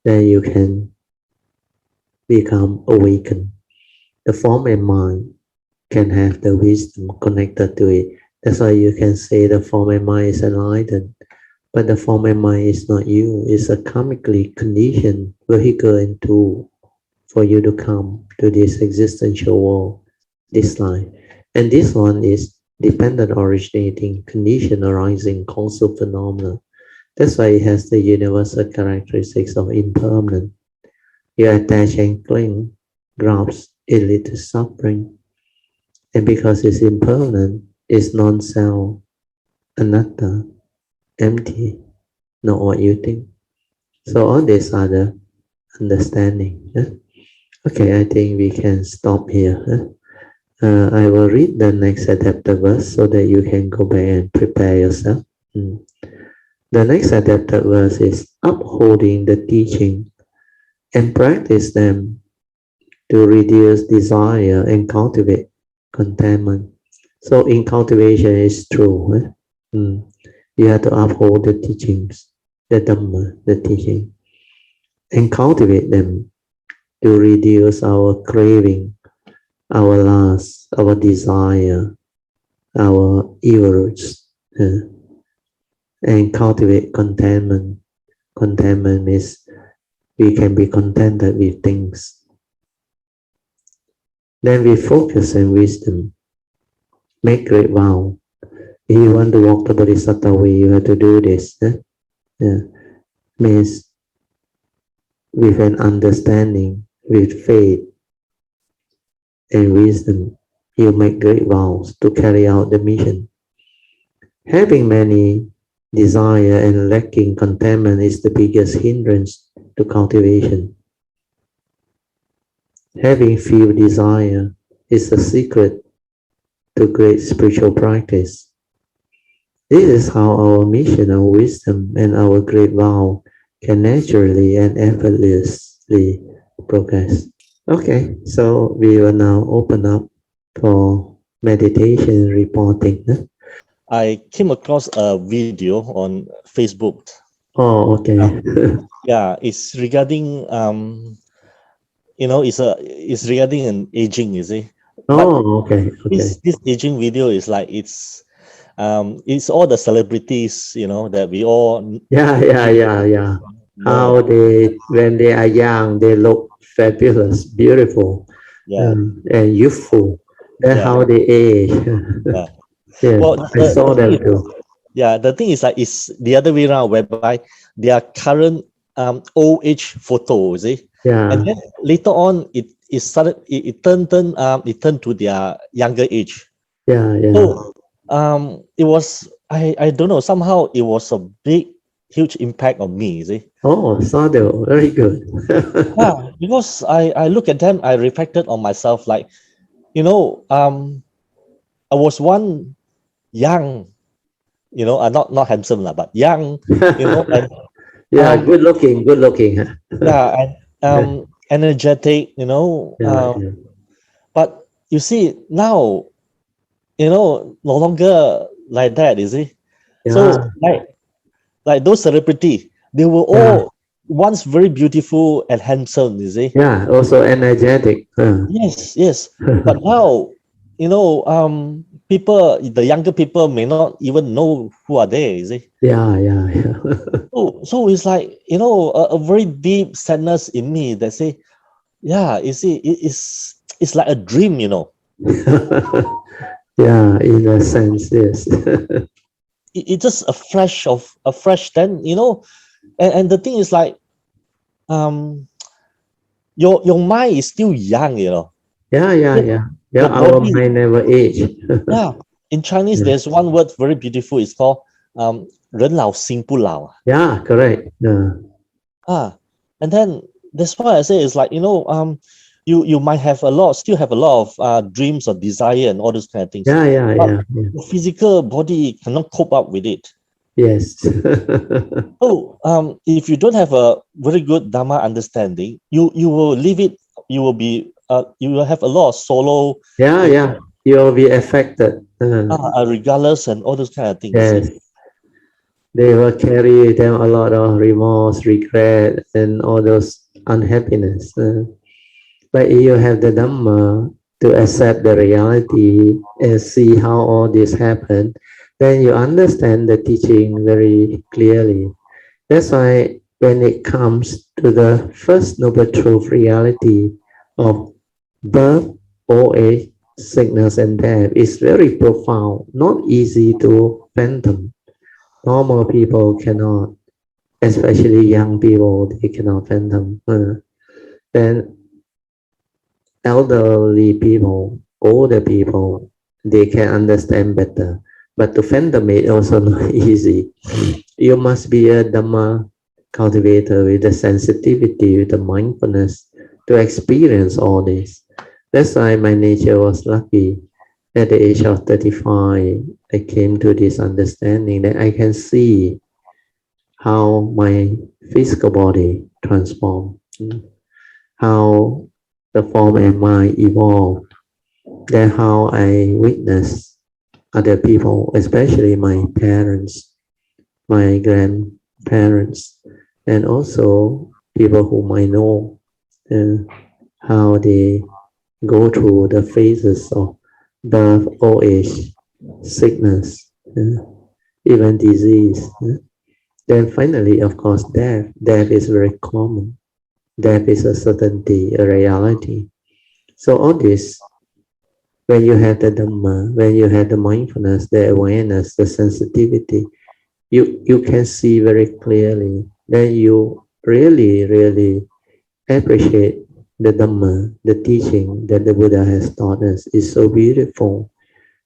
Then you can become awakened. The form and mind can have the wisdom connected to it. That's why you can say the form and mind is enlightened. But the form and mind is not you. It's a karmically conditioned vehicle and tool for you to come to this existential world, this life. And this one is dependent originating, condition arising, causal phenomena. That's why it has the universal characteristics of impermanent. You attach and cling, grasp, it leads to suffering. And because it's impermanent, it's non-self, anatta, empty, not what you think. So all these are the understanding. Okay, I think we can stop here. I will read the next adapted verse so that you can go back and prepare yourself. The next adapted verse is upholding the teaching and practice them to reduce desire and cultivate contentment. So in cultivation is true. You have to uphold the teachings, the Dhamma, the teaching, and cultivate them to reduce our craving, our lust, our desire, our evil roots, and cultivate contentment. Contentment means we can be contented with things. Then we focus on wisdom, make great vow. If you want to walk the Bodhisattva way, you have to do this. Means with an understanding, with faith and wisdom, you make great vows to carry out the mission. Having many desire and lacking contentment is the biggest hindrance to cultivation. Having few desire is the secret to great spiritual practice. This is how our mission of wisdom and our great vow can naturally and effortlessly progress. Okay, so we will now open up for meditation reporting. I came across a video on Facebook. Oh, okay. Yeah, it's regarding it's regarding an aging, you see. Oh, okay, okay. This aging video is like it's all the celebrities, that we all Yeah. How they, when they are young, they look fabulous, beautiful, yeah and youthful. That's yeah how they age. yeah. Yes, Well, I saw them too. the thing is like it's the other way around, whereby their current old age photo, you see, and Yeah, then later on it started it turned to their younger age. yeah. So it was I don't know, somehow it was a huge impact on me, you see. Oh, Sado, very good. Yeah, because I look at them, I reflected on myself, like, I was one young not handsome lah, but young, and Yeah, um, good looking, good looking. Huh? yeah, and energetic, Yeah, yeah, but you see now, no longer like that, you see. yeah, So like those celebrity, they were yeah, all once very beautiful and handsome, you see. yeah. Also energetic. Yes, yes. But now, the younger people may not even know who are they, you see. Yeah, yeah, yeah. So it's like, a very deep sadness in me that say, yeah, you see, it's like a dream. Yeah, in a sense, yes. It's just a fresh then, and the thing is like, um your mind is still young. Yeah, yeah, Yet yeah. Yeah, your our body, mind never age. yeah. In Chinese, Yeah, there's one word very beautiful. It's called 人老心不老. yeah, correct. Yeah, Ah, and then that's why I say it's like, you might have still have a lot of dreams or desire and all those kind of things, yeah, yeah, but yeah, yeah. your physical body cannot cope up with it. Yes. So, if you don't have a very good Dharma understanding, you will leave it. You will have a lot of solo, Yeah, you yeah. You'll be affected. regardless and all those kind of things. See? Yes. They will carry them a lot of remorse, regret, and all those unhappiness. But if you have the Dhamma to accept the reality and see how all this happened, then you understand the teaching very clearly. That's why when it comes to the first noble truth reality of birth, old age, sickness, and death, is very profound, not easy to fathom. Normal people cannot, especially young people, they cannot fathom. Then elderly people, older people, they can understand better. But to fathom it also not easy. You must be a Dhamma cultivator with the sensitivity, with the mindfulness to experience all this. That's why my nature was lucky. At the age of 35, I came to this understanding that I can see how my physical body transformed, how the form and mind evolved, then how I witness other people, especially my parents, my grandparents, and also people whom I know, uh, how they go through the phases of birth, old age, sickness, even disease. Then finally, of course, death. Death is very common. Death is a certainty, a reality. So all this, when you have the Dhamma, when you have the mindfulness, the awareness, the sensitivity, you can see very clearly. Then you really, really appreciate the Dhamma, the teaching that the Buddha has taught us is so beautiful,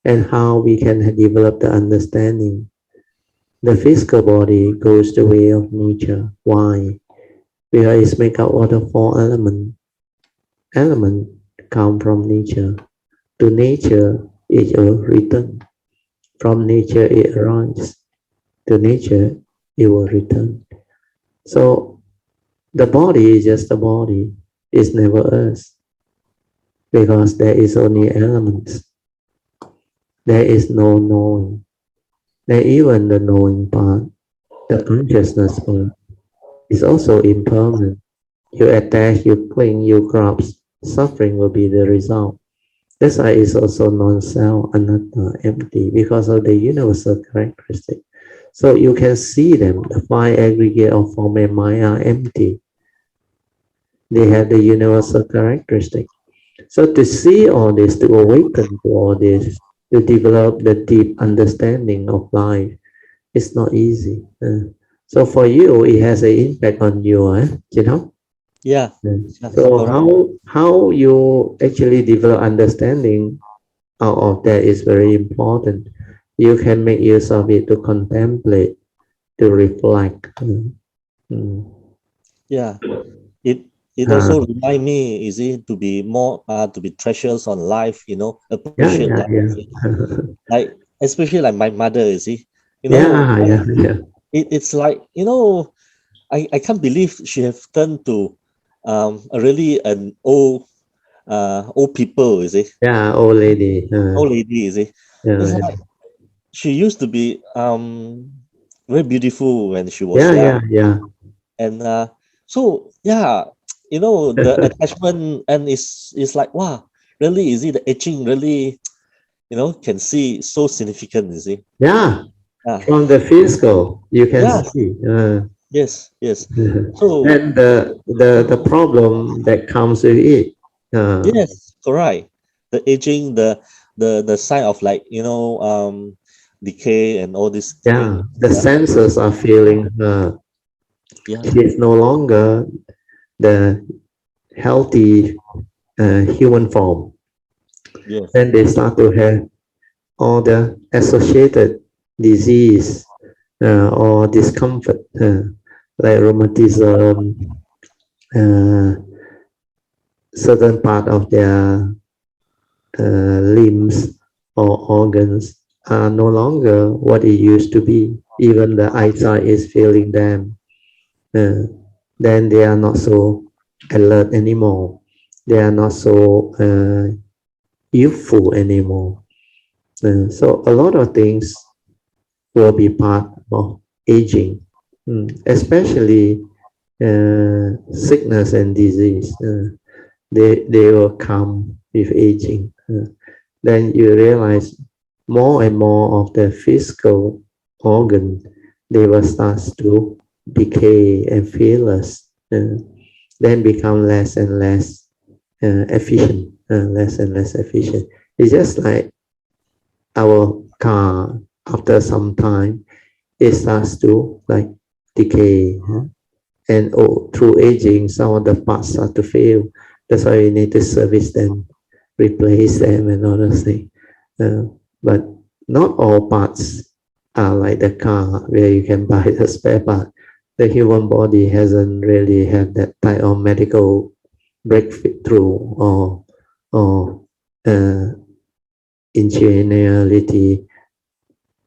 and how we can develop the understanding. The physical body goes the way of nature. Why? Because it's made up of the four elements. Elements come from nature. To nature, it will return. From nature, it arises. To nature, it will return. So the body is just a body. It's never us. Because there is only elements. There is no knowing. There even the knowing part, the consciousness part, is also impermanent. You attach, you cling, you grasp, suffering will be the result. That's why it's also non-self, anatta, empty, because of the universal characteristic. So you can see them, the five aggregate of form and mind are empty. They have the universal characteristic. So to see all this, to awaken to all this, to develop the deep understanding of life, it's not easy. So for you, it has an impact on you, you know? Yeah, So yeah, correct. how you actually develop understanding out of that is very important. You can make use of it to contemplate, to reflect. Yeah, it it Uh, also remind me, is it to be more to be treasures on life, yeah, appreciate yeah, life. You yeah. see? Like especially like my mother, you see, You know, yeah. it's like, I can't believe she have turned to a really an old people, you see, Yeah, old lady. old lady, you see. It's Yeah, like she used to be very beautiful when she was yeah, young, yeah, yeah. and so yeah, the attachment, and it's like, wow, really, is it the aging really, can see so significant, you see. Yeah, Yeah, from the physical, you can yeah, see. yes. So And the problem that comes with it. yes, correct. The aging, the sign of, like, decay and all these Yeah, things. the senses are feeling Yeah, she's no longer the healthy human form. yes, Then they start to have all the associated disease or discomfort, like rheumatism, uh, certain part of their limbs or organs are no longer what it used to be. Even the eyesight is failing them. Uh, then they are not so alert anymore. They are not so youthful anymore. So a lot of things will be part of aging, especially sickness and disease. They will come with aging. Then you realize more and more of the physical organ, they will start to decay and failures, then become less and less efficient, less and less efficient. It's just like our car, after some time, it starts to like decay. And through aging, some of the parts start to fail. That's why you need to service them, replace them, and all those things. Uh, but not all parts are like the car where you can buy the spare part. The human body hasn't really had that type of medical breakthrough or uh, ingenuity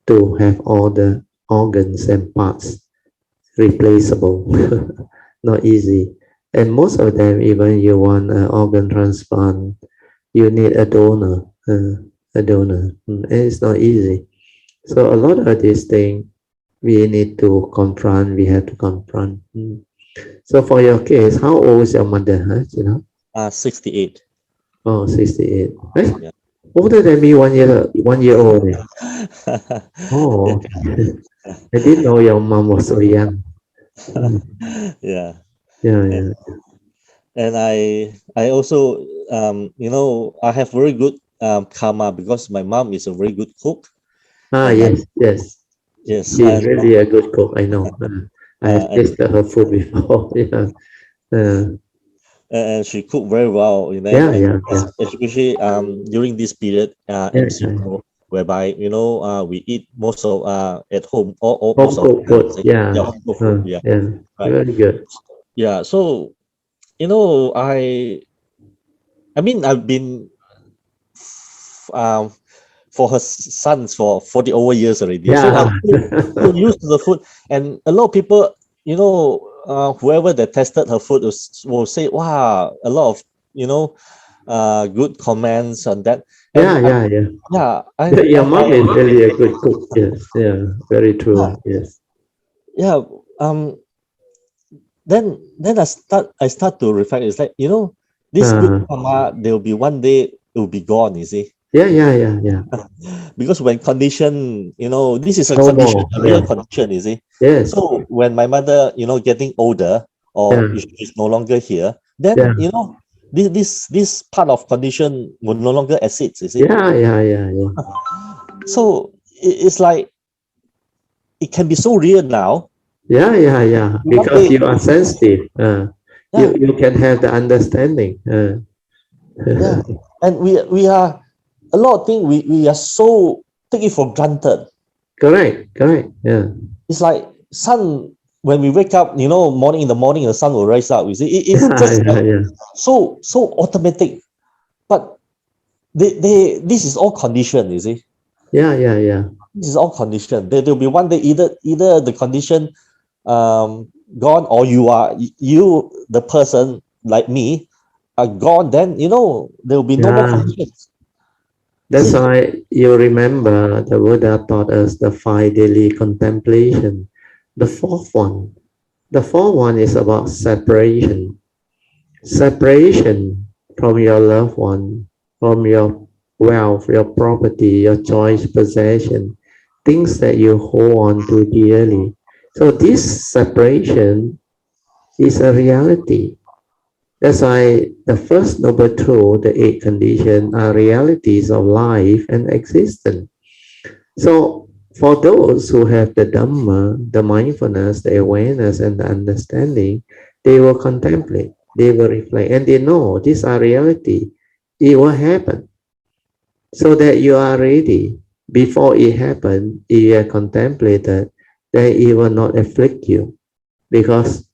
to have all the organs and parts replaceable. Not easy. And most of them, even you want an organ transplant, you need a donor. A donor. And it's not easy. So a lot of these things we need to confront, we have to confront. So for your case, how old is your mother? Huh? 68. Oh, 68. Eh? Yeah. Older than me, 1 year old. Yeah. Oh, I didn't know your mom was so young. Mm, Yeah. yeah, And, yeah. I also, I have very good karma, because my mom is a very good cook. Ah, And yes, yes. yes, She's really a good cook. I know. I have and tasted her food before. Yeah. Uh, and she cooked very well, yeah, and yeah, yeah. especially during this period, Yeah, yeah. MCO, whereby, we eat most of at home, or most Home of the cooked time, food. yeah, Yeah. home cooked food, yeah, Yeah. right, Very good. yeah. So, I mean, I've been um for her sons for 40 over years already. So Yeah. I'm so used to the food. And a lot of people, whoever that tested her food will say, wow, a lot of, good comments on that. And Yeah, yeah, yeah. yeah, Your mom is really a good cook. Yes. Yeah. Very yeah, true. Yes. yeah. Then I start to reflect. It's like, this good Uh, karma, there will be one day it will be gone, you see. yeah, yeah, yeah, yeah. Because when condition, this is a No condition, more. a real Yes. condition, you see. Yes. So when my mother, getting older, or Yeah. if she's no longer here, then, Yeah. this part of condition will no longer exist, you see. Yeah, yeah, yeah, yeah. So it's like, it can be so real now. Yeah, yeah, yeah. One Because day, you are sensitive. yeah, You can have the understanding. yeah. And we are, a lot of things, we are so take it for granted. Correct, correct. Yeah. It's like sun, when we wake up, morning, in the morning, the sun will rise up. You see, it's Yeah, just yeah, like yeah. so automatic. But this is all conditioned. You see, Yeah, yeah, yeah. This is all condition. There'll be one day either the condition gone, or you the person like me are gone. Then there will be no more Yeah, conditions. that's See, why you remember the Buddha taught us the 5 daily contemplation. The fourth one, the fourth one is about separation. Separation from your loved one, from your wealth, your property, your choice possession, things that you hold on to dearly. So this separation is a reality. That's why the first noble truth, the 8 conditions, are realities of life and existence. So for those who have the Dhamma, the mindfulness, the awareness, and the understanding, they will contemplate, they will reflect, and they know these are reality. It will happen, so that you are ready. Before it happens, if you are contemplated, then it will not afflict you. Because,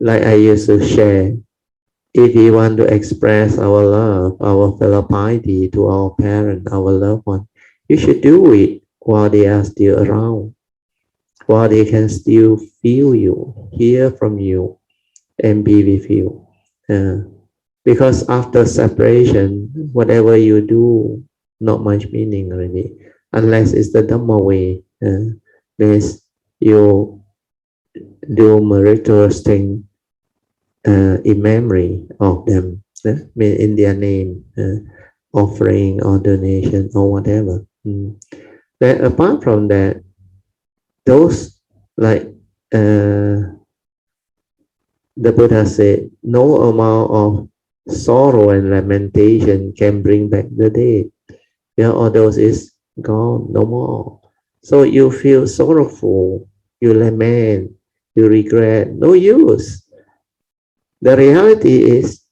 like I used to share, if we want to express our love, our fellow piety to our parent, our loved one, you should do it while they are still around, while they can still feel you, hear from you, and be with you. Because after separation, whatever you do, not much meaning already, unless it's the Dhamma way. Means you do meritorious thing in memory of them, in their name, offering or donation or whatever. Then apart from that, those like the Buddha said, no amount of sorrow and lamentation can bring back the dead. Yeah, all those is gone, no more. So you feel sorrowful, you lament, you regret, no use. The reality is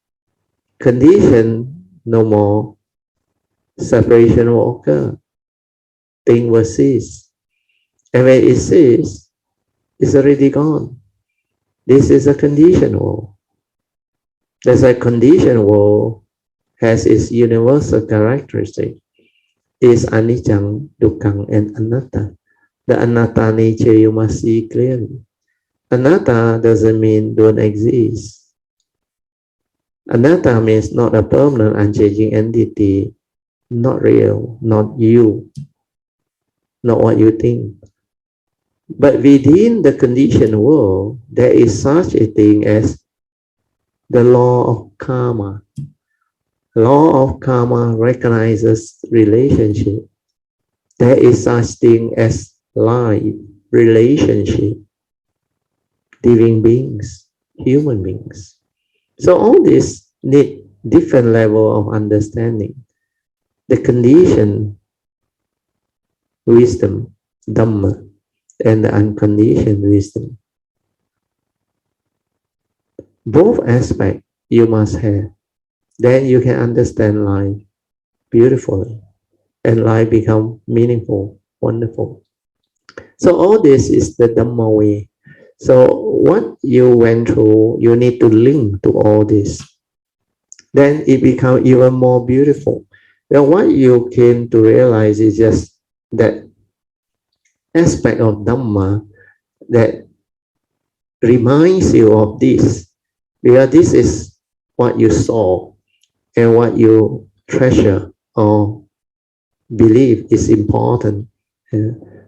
condition no more, separation will occur, thing will cease. And when it ceases, it's already gone. This is a conditioned world. There's a conditioned world has its universal characteristic. Is anicca, dukkha, and anatta. The anatta nature you must see clearly. Anatta doesn't mean don't exist. Anatta means not a permanent, unchanging entity, not real, not you, not what you think. But within the conditioned world, there is such a thing as the law of karma. Law of karma recognizes relationship. There is such thing as life, relationship, living beings, human beings. So all this need different level of understanding. The conditioned wisdom, Dhamma, and the unconditioned wisdom. Both aspects you must have. Then you can understand life beautifully, and life become meaningful, wonderful. So all this is the Dhamma way. So what you went through, you need to link to all this. Then it becomes even more beautiful. Then what you came to realize is just that aspect of Dhamma that reminds you of this. Because this is what you saw and what you treasure or believe is important.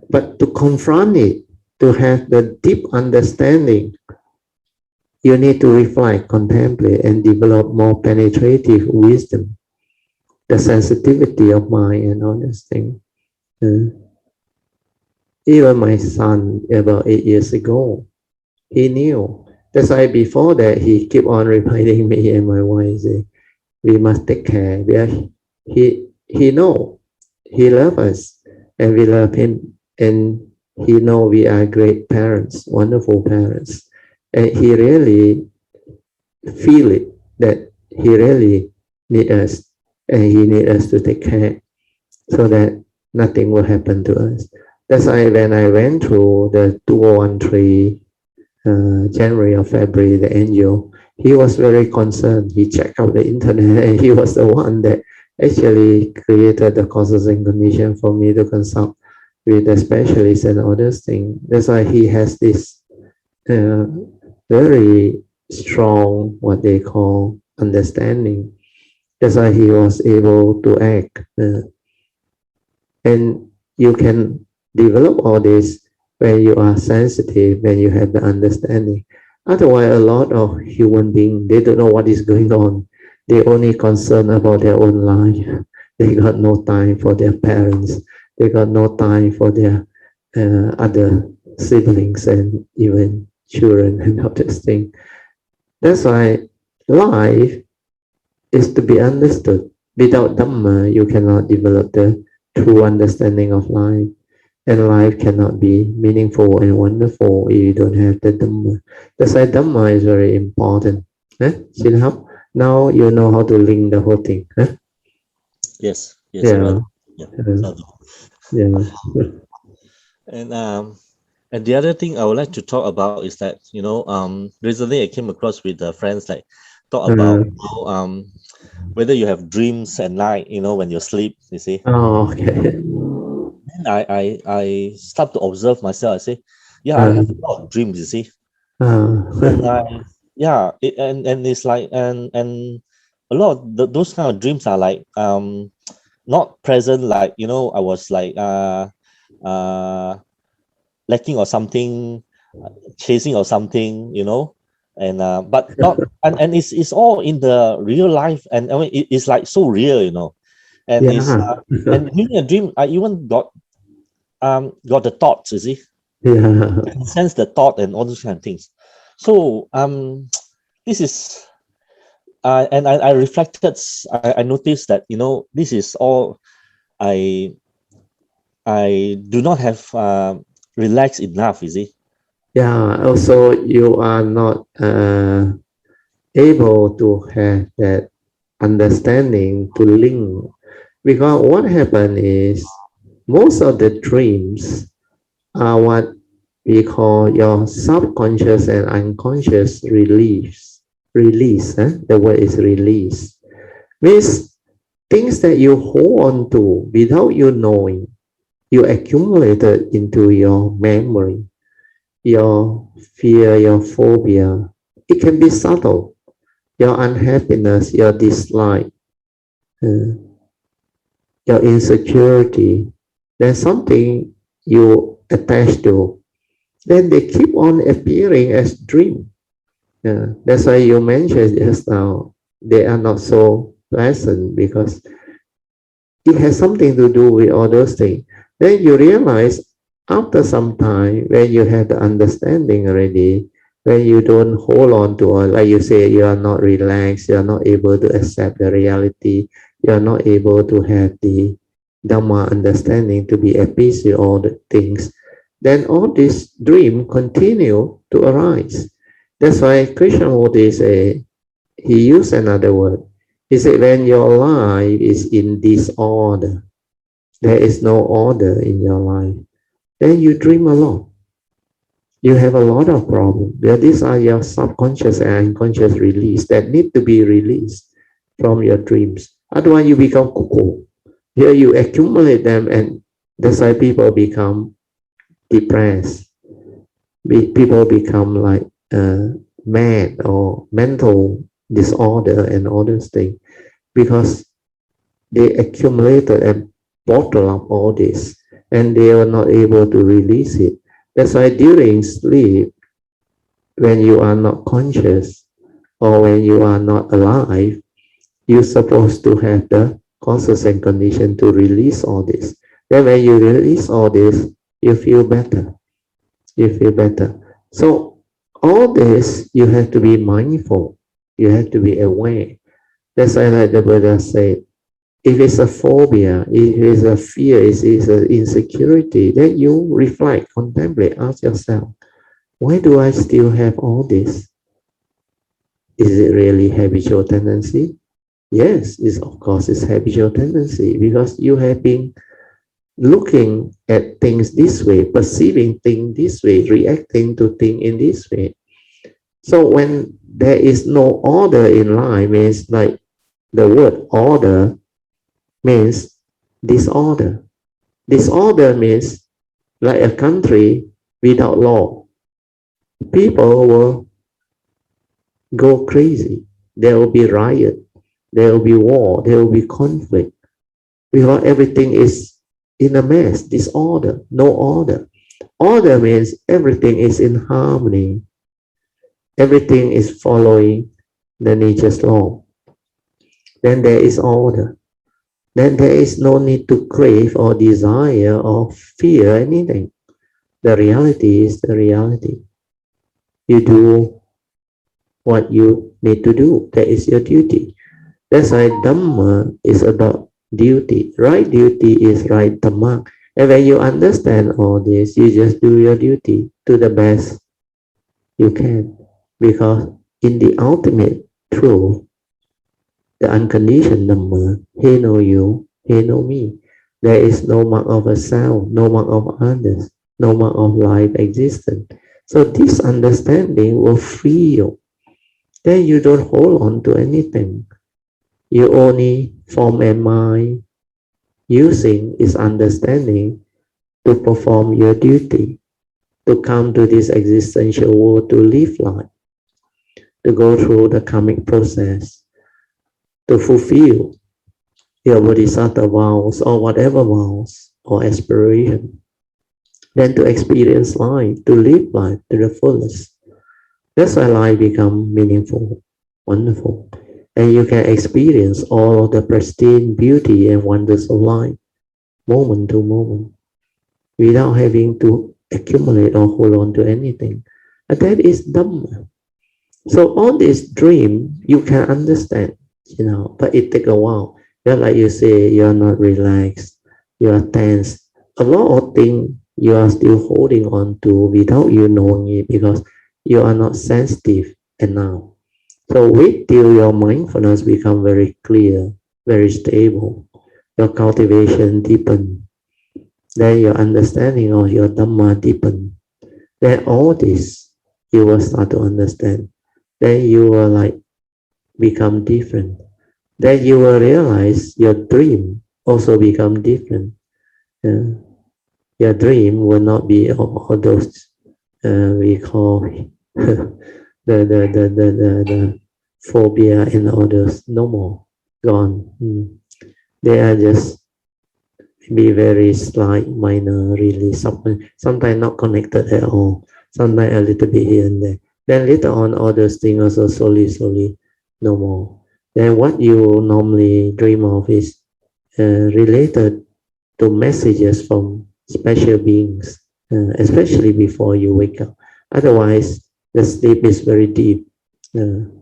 But to confront it, to have the deep understanding, you need to reflect, contemplate, and develop more penetrative wisdom, the sensitivity of mind and all these things. Even my son, about 8 years ago, he knew. That's why before that, he kept on reminding me and my wife, say, we must take care. He know, he loves us, and we love him, and he know we are great parents, wonderful parents, and he really feel it that he really need us, and he need us to take care, so that nothing will happen to us. That's why when I went through the 2013 January or February, the angel, he was very concerned. He checked out the internet, and he was the one that actually created the causes and conditions for me to consult with the specialists and others thing. That's why he has this very strong, what they call, understanding. That's why he was able to act. And you can develop all this when you are sensitive, when you have the understanding. Otherwise, a lot of human beings, they don't know what is going on. They only concerned about their own life. They got no time for their parents. They got no time for their other siblings and even children and all this thing. That's why life is to be understood. Without Dhamma, you cannot develop the true understanding of life. And life cannot be meaningful and wonderful if you don't have the Dhamma. That's why Dhamma is very important. Silhap, now you know how to link the whole thing. Yes. Yeah. Yeah. Yeah. And the other thing I would like to talk about is that, recently I came across with friends like talk about whether you have dreams at night, when you sleep, you see. Oh, okay. And I start to observe myself. I say, yeah, I have a lot of dreams, you see. And and it's like and a lot of those kind of dreams are like not present, like I was like uh lacking or something, chasing or something, and but not, and it's all in the real life, and I mean it's like so real, and it's Yeah. and during a dream I even got the thoughts, you see. Yeah. I can sense the thought and all those kind of things. So this is and I reflected, I noticed that this is all I do not have relaxed enough, you see. Yeah. Also, you are not able to have that understanding to link. Because what happened is most of the dreams are what we call your subconscious and unconscious release. Release, the word is release. Means things that you hold on to without you knowing, you accumulated into your memory, your fear, your phobia. It can be subtle. Your unhappiness, your dislike, uh, your insecurity. There's something you attach to. Then they keep on appearing as dream. That's why you mentioned just now, they are not so pleasant because it has something to do with all those things. Then you realize after some time, when you have the understanding already, when you don't hold on to, or like you say, you are not relaxed, you are not able to accept the reality, you are not able to have the Dhamma understanding to be at peace with all the things, then all this dream continue to arise. That's why Krishnamurti say, he used another word. He said, when your life is in disorder, there is no order in your life, then you dream a lot. You have a lot of problems. These are your subconscious and unconscious release that need to be released from your dreams. Otherwise, you become cuckoo. Here you accumulate them, and that's why people become depressed. People become like mad or mental disorder and all those things because they accumulated and bottle up all this and they were not able to release it. That's why during sleep, when you are not conscious or when you are not alive, you're supposed to have the causes and condition to release all this. Then when you release all this, you feel better. You feel better. So all this, you have to be mindful. You have to be aware. That's why like the Buddha said, if it's a phobia, if it's a fear, if it's an insecurity, then you reflect, contemplate, ask yourself, why do I still have all this? Is it really habitual tendency? Yes, it's of course it's habitual tendency because you have been looking at things this way, perceiving things this way, reacting to things in this way. So when there is no order in life, means like the word order means disorder. Disorder means like a country without law, people will go crazy. There will be riot, there will be war, there will be conflict. Because everything is in a mess, disorder, no order. Order means everything is in harmony. Everything is following the nature's law. Then there is order. Then there is no need to crave or desire or fear anything. The reality is the reality. You do what you need to do. That is your duty. That's why Dhamma is about duty. Right duty is right Dhamma. And when you understand all this, you just do your duty to the best you can. Because in the ultimate truth, the unconditioned Dhamma, he know you, he know me. There is no mark of a self, no mark of others, no mark of life existence. So this understanding will free you. Then you don't hold on to anything. You only form a mind using its understanding to perform your duty, to come to this existential world to live life, to go through the karmic process, to fulfill your bodhisattva vows or whatever vows or aspiration, then to experience life, to live life to the fullest. That's why life becomes meaningful, wonderful. And you can experience all of the pristine beauty and wonders of life, moment to moment, without having to accumulate or hold on to anything. And that is Dhamma. So all this dream, you can understand, but it take a while. Just like you say, you're not relaxed, you are tense. A lot of things you are still holding on to without you knowing it because you are not sensitive enough. So wait till your mindfulness become very clear, very stable. Your cultivation deepen. Then your understanding of your Dhamma deepen. Then all this you will start to understand. Then you will become different. Then you will realize your dream also become different. Your dream will not be all those we call the phobia and all those, no more, gone. They are just be very slight, minor, really, sometimes not connected at all, sometimes a little bit here and there. Then later on, all those things also slowly, no more. Then what you normally dream of is related to messages from special beings, especially before you wake up. Otherwise, the sleep is very deep. And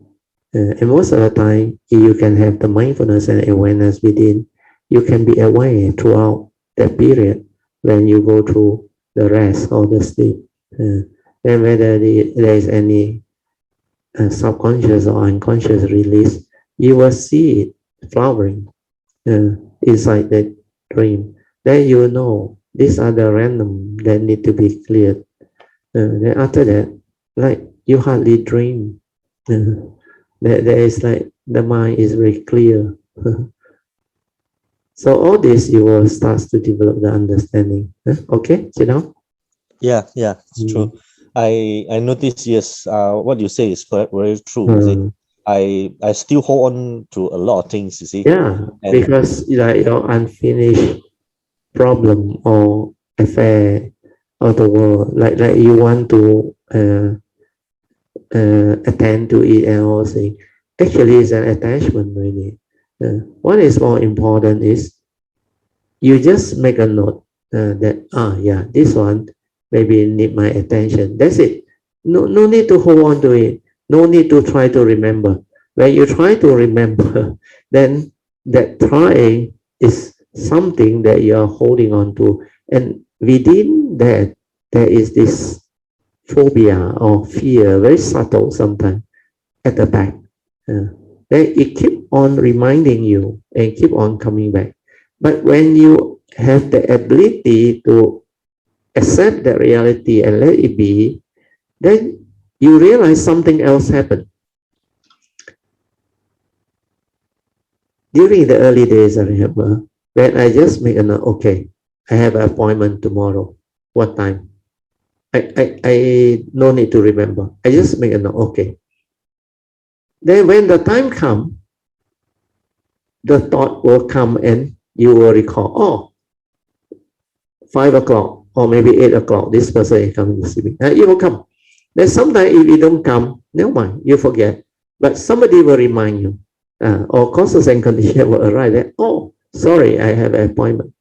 most of the time, you can have the mindfulness and awareness within. You can be aware throughout that period when you go through the rest or the sleep. And whether there is any subconscious or unconscious release, you will see it flowering inside that dream. Then you know these are the random that need to be cleared. Then after that, you hardly dream. There is the mind is very clear. So all this you will start to develop the understanding. Okay, Yeah, it's true. I notice, yes, what you say is very true. You see, I still hold on to a lot of things. You see, Yeah, and because your unfinished problem or affair of the world, like you want to attend to it and all things. Actually, it's an attachment really. What is more important is you just make a note that yeah, this one maybe need my attention. That's it. No need to hold on to it. No need to try to remember. When you try to remember, then that trying is something that you are holding on to, and within that there is this phobia or fear, very subtle sometimes at the back. Then it keep on reminding you and keep on coming back. But when you have the ability to accept that reality and let it be, then you realize something else happened. During the early days, I remember when I just make a note, okay, I have an appointment tomorrow. what time. I no need to remember. I just make a note. Okay. Then when the time comes, the thought will come and you will recall, oh, 5 o'clock or maybe 8 o'clock, this person is coming to see me. It will come. Then sometimes if it don't come, never mind, you forget. But somebody will remind you. Or causes and conditions will arrive that, oh, sorry, I have an appointment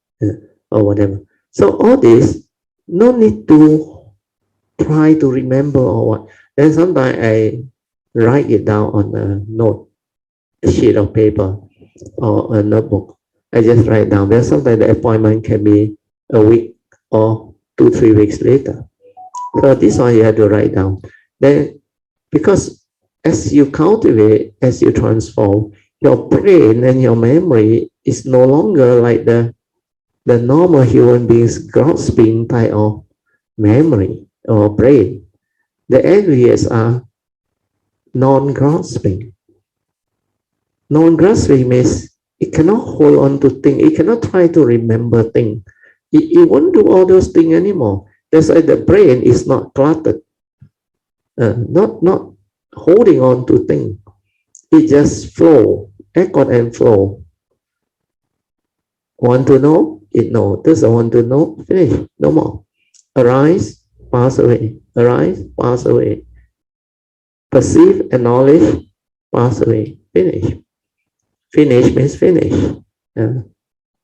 or whatever. So all this, no need to try to remember or what. Then sometimes I write it down on a note, a sheet of paper or a notebook. I just write down. Then sometimes the appointment can be a week or 2-3 weeks later. So this one you have to write down. Then because as you cultivate, as you transform, your brain and your memory is no longer like the normal human beings grasping type of memory or brain. The areas are non-grasping. Non-grasping means it cannot hold on to things. It cannot try to remember things. It won't do all those things anymore. That's why the brain is not cluttered. Not holding on to things. It just flow, echo and flow. Want to know? It knows. Doesn't want to know? Finish. No more. Arise, pass away. Arise, pass away. Perceive, acknowledge, pass away. Finish. Finish means finish.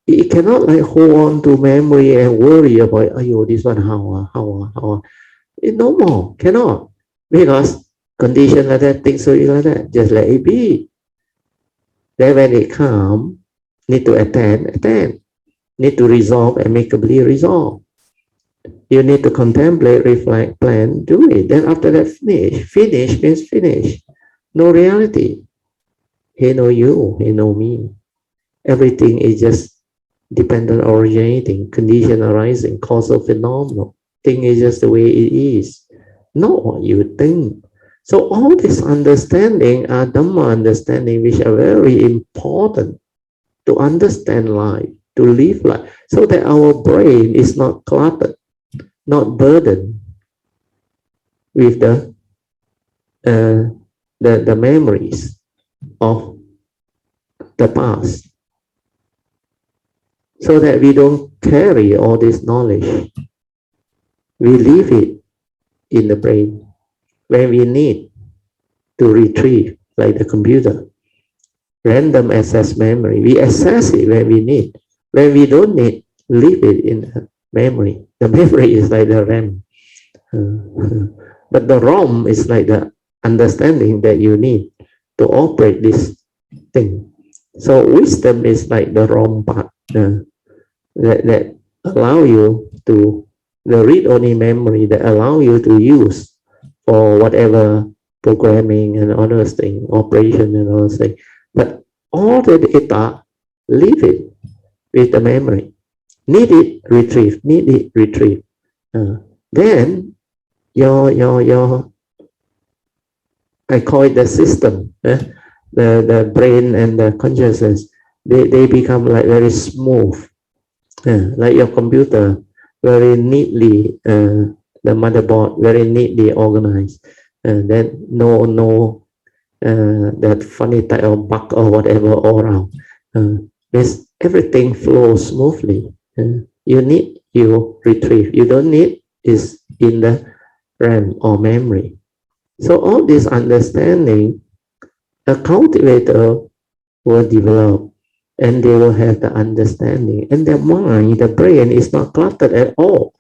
It cannot like hold on to memory and worry about, oh, this one how. It no more. Cannot. Because condition like that, things so like that. Just let it be. Then when it comes, need to attend. Need to resolve, amicably resolve. You need to contemplate, reflect, plan, do it. Then after that, finish. Finish means finish. No reality. He know you, he know me. Everything is just dependent originating, condition arising, causal phenomenon. Thing is just the way it is. Not what you think. So all this understanding are Dhamma understanding, which are very important to understand life, to live life, so that our brain is not cluttered, not burdened with the memories of the past, so that we don't carry all this knowledge. We leave it in the brain when we need to retrieve, like the computer. Random access memory. We access it when we need. When we don't need, leave it in the memory. The memory is like the RAM. But the ROM is like the understanding that you need to operate this thing. So wisdom is like the ROM part that allow you to, the read-only memory that allow you to use for whatever programming and other things, operation and other things. But all the data, leave it with the memory. Need it, retrieve. Need it, retrieve. Then your I call it the system, the brain and the consciousness, they become like very smooth, like your computer, very neatly, the motherboard very neatly organized, and then no that funny type of bug or whatever all around. Means everything flows smoothly. You need, you retrieve. You don't need, is in the RAM or memory. So all this understanding, a cultivator will develop, and they will have the understanding. And their mind, the brain is not cluttered at all.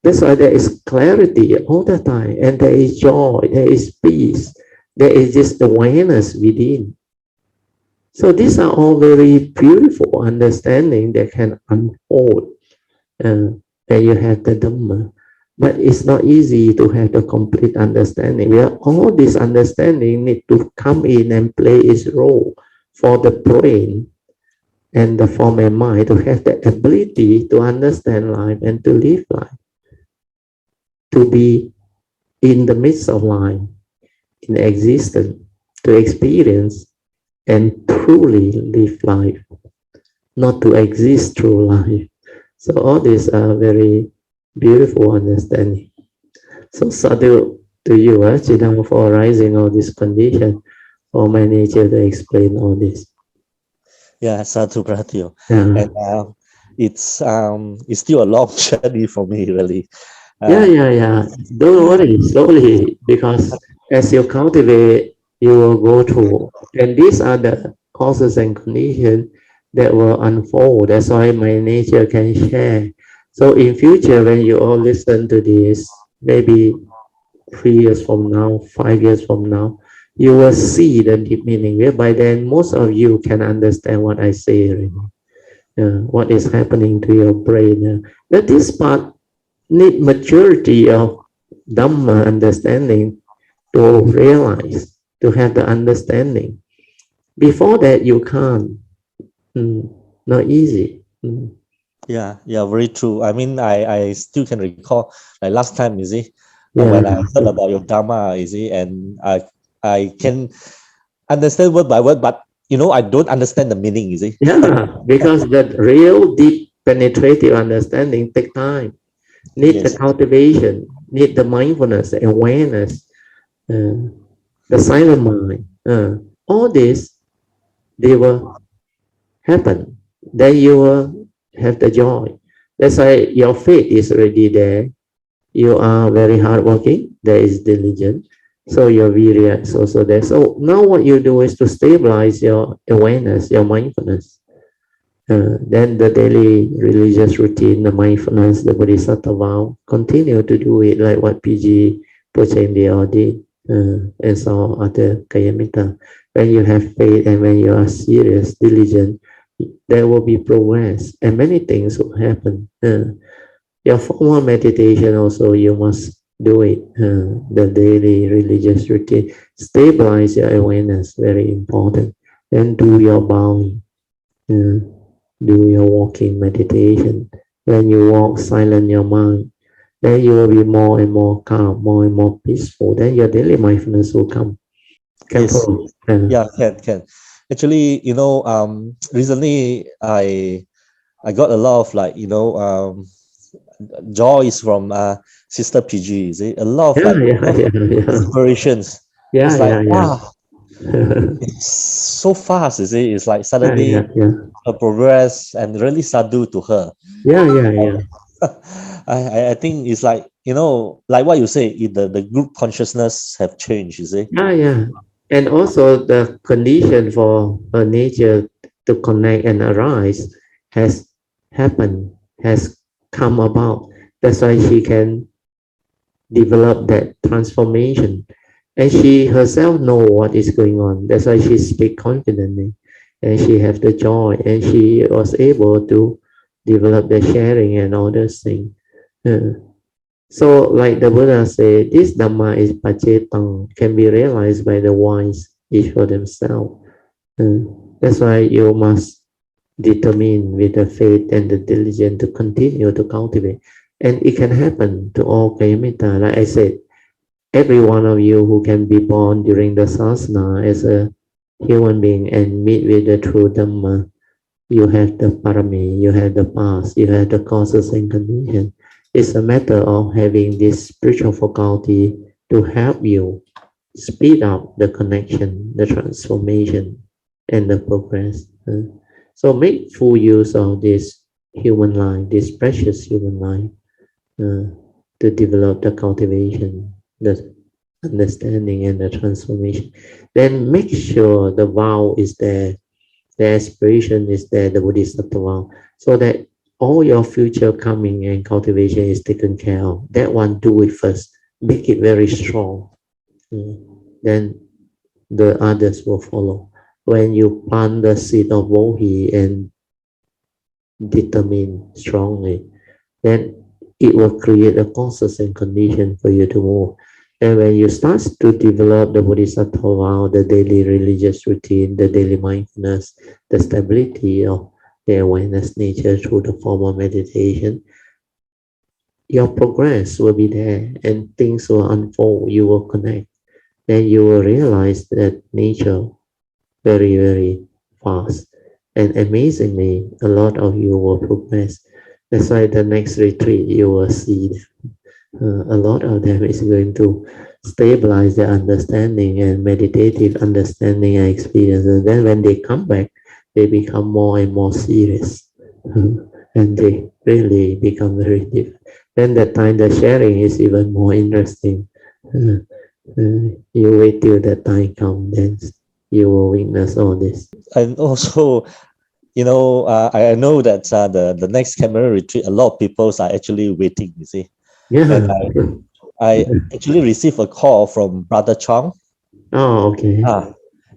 That's why there is clarity all the time, and there is joy, there is peace, there is just awareness within. So these are all very beautiful understanding that can unfold when you have the Dhamma. But it's not easy to have the complete understanding. Where all this understanding need to come in and play its role for the brain and the form and mind to have the ability to understand life and to live life, to be in the midst of life, in existence, to experience and truly live life, not to exist through life. So all these are very Beautiful understanding. So sadhu to you, Chidam, for arising all this condition, for my nature to explain all this. Yeah, sadhu gratitude. Yeah, And it's still a long journey for me, really. yeah, Uh, yeah, yeah. Don't worry, slowly, because as you cultivate, you will go through. And these are the causes and conditions that will unfold. That's why my nature can share. So in future, when you all listen to this, maybe 3 years from now, 5 years from now, you will see the deep meaning. By then, most of you can understand what I say, really. What is happening to your brain. But this part need maturity of Dhamma understanding to realize, to have the understanding. Before that, you can't. Mm, not easy. yeah, very true. I mean, I still can recall like last time, you see, Yeah, when I heard about your Dharma, you see, and I can understand word by word, but I don't understand the meaning, you see. yeah, because that real deep penetrative understanding take time. Need the Yes, cultivation, need the mindfulness, the awareness, uh, the silent mind. All this, they will happen. Then you will have the joy. That's why your faith is already there. You are very hardworking. There is diligence. So your virya is also there. So now what you do is to stabilize your awareness, your mindfulness. Then the daily religious routine, the mindfulness, the bodhisattva vow, continue to do it like what PG Pochendia did, and so other Kayamita. When you have faith and when you are serious, diligent, there will be progress and many things will happen. Your formal meditation also, you must do it, the daily religious routine. Stabilize your awareness, very important. Then do your bowing. Uh, do your walking meditation. When you walk, silent your mind. Then you will be more and more calm, more and more peaceful. Then your daily mindfulness will come. Can yes, follow. yeah, can. Actually, recently I got a lot of like joys from Sister PG. You see, a lot of Yeah, like yeah, yeah, yeah. inspirations. Yeah, It's like yeah, yeah. wow, it's so fast. You see, it's like Yeah, yeah, suddenly yeah. her progress and really sadhu to her. Yeah, yeah, yeah. I think it's like like what you say, the group consciousness have changed. You see, Yeah, yeah. And also the condition for her nature to connect and arise has happened, has come about. That's why she can develop that transformation. And she herself know what is going on. That's why she speak confidently. And she have the joy. And she was able to develop the sharing and all those things. Uh, so like the Buddha said, this Dhamma is pacetang, can be realized by the wise each for themselves. That's why you must determine with the faith and the diligence to continue to cultivate. And it can happen to all Kayamita. Like I said, every one of you who can be born during the sasana as a human being and meet with the true Dhamma, you have the parami, you have the past, you have the causes and conditions. It's a matter of having this spiritual faculty to help you speed up the connection, the transformation, and the progress. So make full use of this human life, this precious human life, to develop the cultivation, the understanding, and the transformation. Then make sure the vow is there, the aspiration is there, the bodhisattva vow, so that all your future coming and cultivation is taken care of. That one, do it first. Make it very strong. Then the others will follow. When you plant the seed of Mohi and determine strongly, then it will create a causes and condition for you to move. And when you start to develop the bodhisattva vow, the daily religious routine, the daily mindfulness, the stability of the awareness nature through the form of meditation, your progress will be there and things will unfold. You will connect. Then you will realize that nature very fast. And amazingly, a lot of you will progress. That's why the next retreat you will see a lot of them is going to stabilize their understanding and meditative understanding and experience. And then when they come back, they become more and more serious. And they really become very deep. Then that time the sharing is even more interesting. You wait till that time comes, then you will witness all this. And also, I know that the next camera retreat, a lot of people are actually waiting, you see. And Yeah. I actually received a call from Brother Chong. Oh, okay.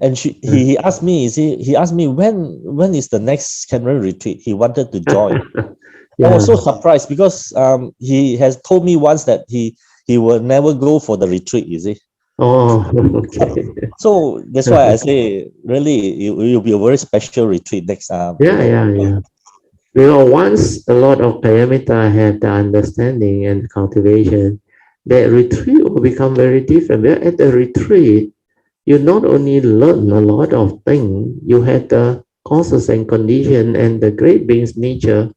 And he asked me, he asked me when is the next camera retreat. He wanted to join. I Yeah. was so surprised because he has told me once that he will never go for the retreat, you see. Oh, okay. So that's why I say really it will be a very special retreat next Yeah. Once a lot of parameter have the understanding and cultivation, the retreat will become very different. Where at the retreat, you not only learn a lot of things, you have the causes and condition and the great being's nature,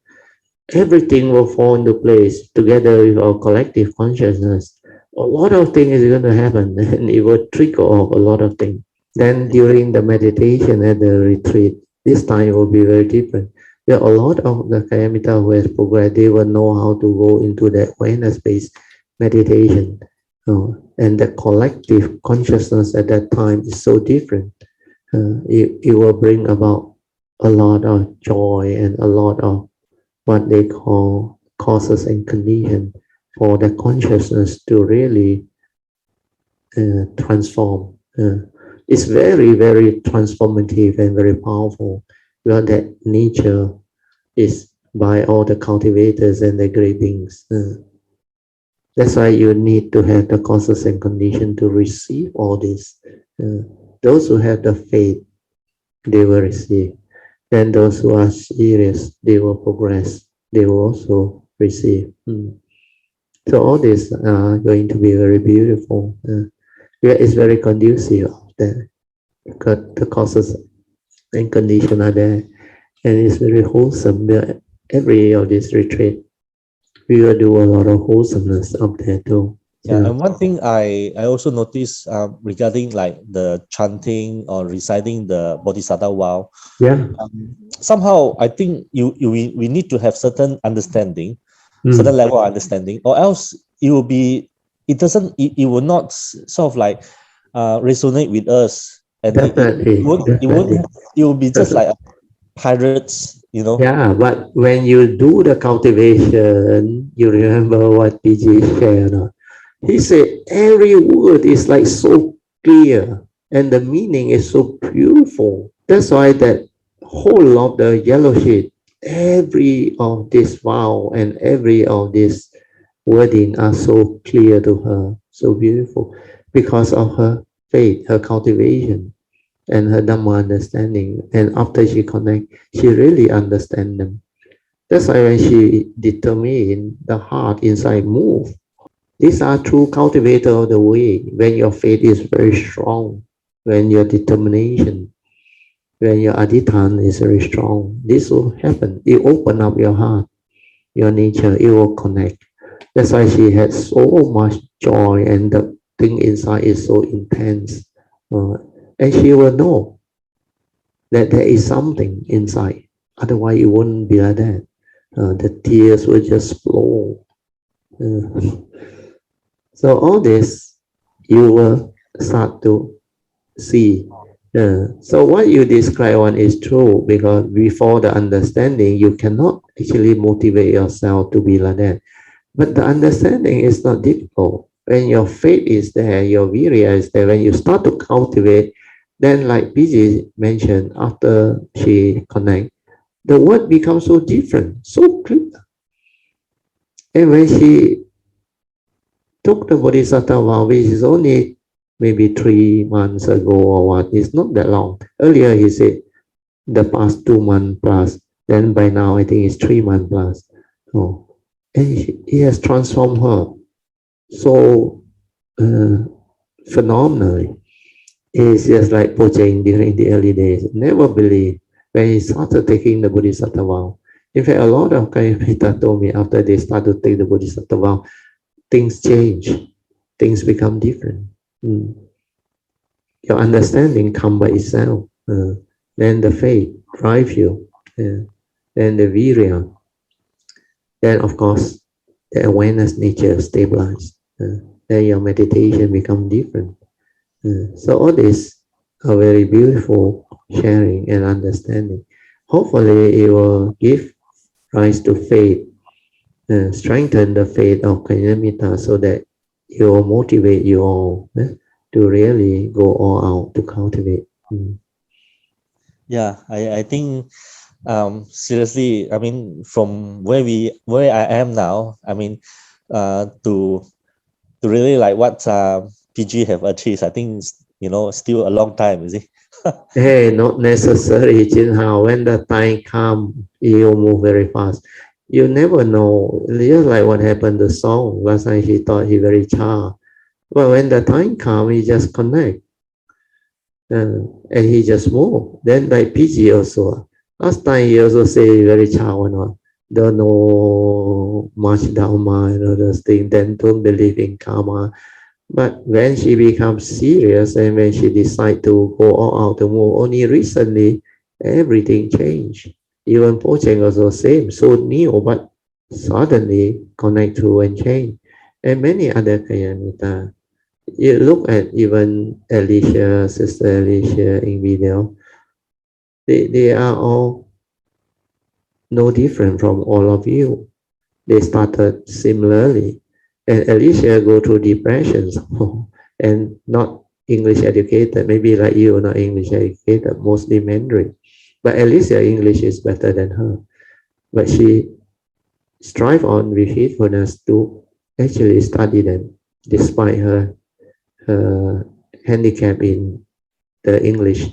everything will fall into place together with our collective consciousness. A lot of things is going to happen and it will trigger off a lot of things. Then during the meditation at the retreat, this time will be very different. There are a lot of the Kayamita who has progressed, they will know how to go into that awareness-based meditation. And the collective consciousness at that time is so different. It will bring about a lot of joy and a lot of what they call causes and conditions for the consciousness to really transform. It's very, very transformative and very powerful. Well, that nature is by all the cultivators and the great beings. That's why you need to have the causes and conditions to receive all this. Those who have the faith, they will receive. Then those who are serious, they will progress. They will also receive. So all this are going to be very beautiful. It's very conducive there. The causes and conditions are there. And it's very wholesome. Every of this retreat, we will do a lot of wholesomeness up there too. Yeah, and one thing I also noticed regarding like the chanting or reciting the Bodhisattva vow, Yeah. somehow I think we need to have certain understanding, certain level of understanding, or else it will not sort of like resonate with us, and Definitely. it will be just like pirates, Yeah, but when you do the cultivation, you remember what PG shared. He said every word is like so clear and the meaning is so beautiful. That's why that whole of the yellow sheet, every of this vow and every of this wording are so clear to her, so beautiful, because of her faith, her cultivation, and her Dhamma understanding. And after she connect, she really understand them. That's why when she determine the heart inside move. These are true cultivator of the way. When your faith is very strong, when your determination, when your adhitthana is very strong, this will happen. You open up your heart, your nature, it will connect. That's why she had so much joy and the thing inside is so intense. And she will know that there is something inside. Otherwise, it wouldn't be like that. The tears will just flow. So all this, you will start to see. So what you describe one is true because before the understanding, you cannot actually motivate yourself to be like that. But the understanding is not difficult. When your faith is there, your virya is there, when you start to cultivate, then like PG mentioned, after she connect, the word becomes so different, so clear. And when she took the Bodhisattva vow, which is only maybe 3 months ago or what, it's not that long. Earlier he said the past 2 months plus, then by now I think it's 3 months plus. Oh. And he has transformed her so phenomenally. It's just like Po Cheng during the early days. Never believed when he started taking the Bodhisattva vow. In fact, a lot of Kayamita told me after they start to take the Bodhisattva vow, things change, things become different. Your understanding come by itself. Then the faith drive you. Then the virya. Then of course the awareness nature stabilize. Then your meditation become different. So all this are very beautiful sharing and understanding. Hopefully it will give rise to faith, strengthen the faith of Kanyamita so that it will motivate you all to really go all out to cultivate. Yeah, I think seriously, I mean, from where I am now, I mean, to really like what PG have achieved, I think still a long time, you see. Hey, not necessary, Jin Hao. When the time come, you move very fast. You never know. Just like what happened to Song. Last time he thought he very shy. But when the time come, he just connect. And he just move. Then like PG also. Last time he also say very shy or not. Don't know much Dharma and all those things. Then don't believe in karma. But when she becomes serious and when she decide to go all out to move, only recently everything changed. Even Pocheng also same, so new, but suddenly connect to and change. And many other Kayamita. You look at even Alicia, Sister Alicia in video, they are all no different from all of you. They started similarly. And Alicia go through depressions and not English educated, maybe like you, not English educated, mostly Mandarin. But Alicia English is better than her. But she strive on with faithfulness to actually study them, despite her handicap in the English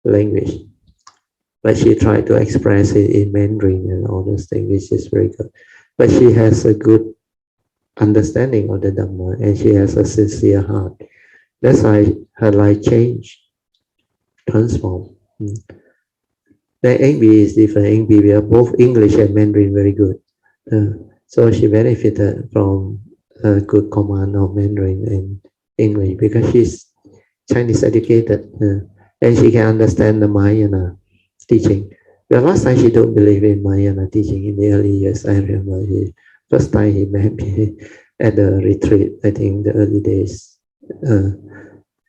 language. But she tried to express it in Mandarin and all those things, which is very good. But she has a good understanding of the Dhamma and she has a sincere heart. That's why her life changed, transformed. The English is different. English, we are both English and Mandarin very good. So she benefited from a good command of Mandarin and English because she's Chinese educated and she can understand the Mahayana teaching. The last time she don't believe in Mahayana teaching in the early years, I remember first time he met me at the retreat, I think the early days.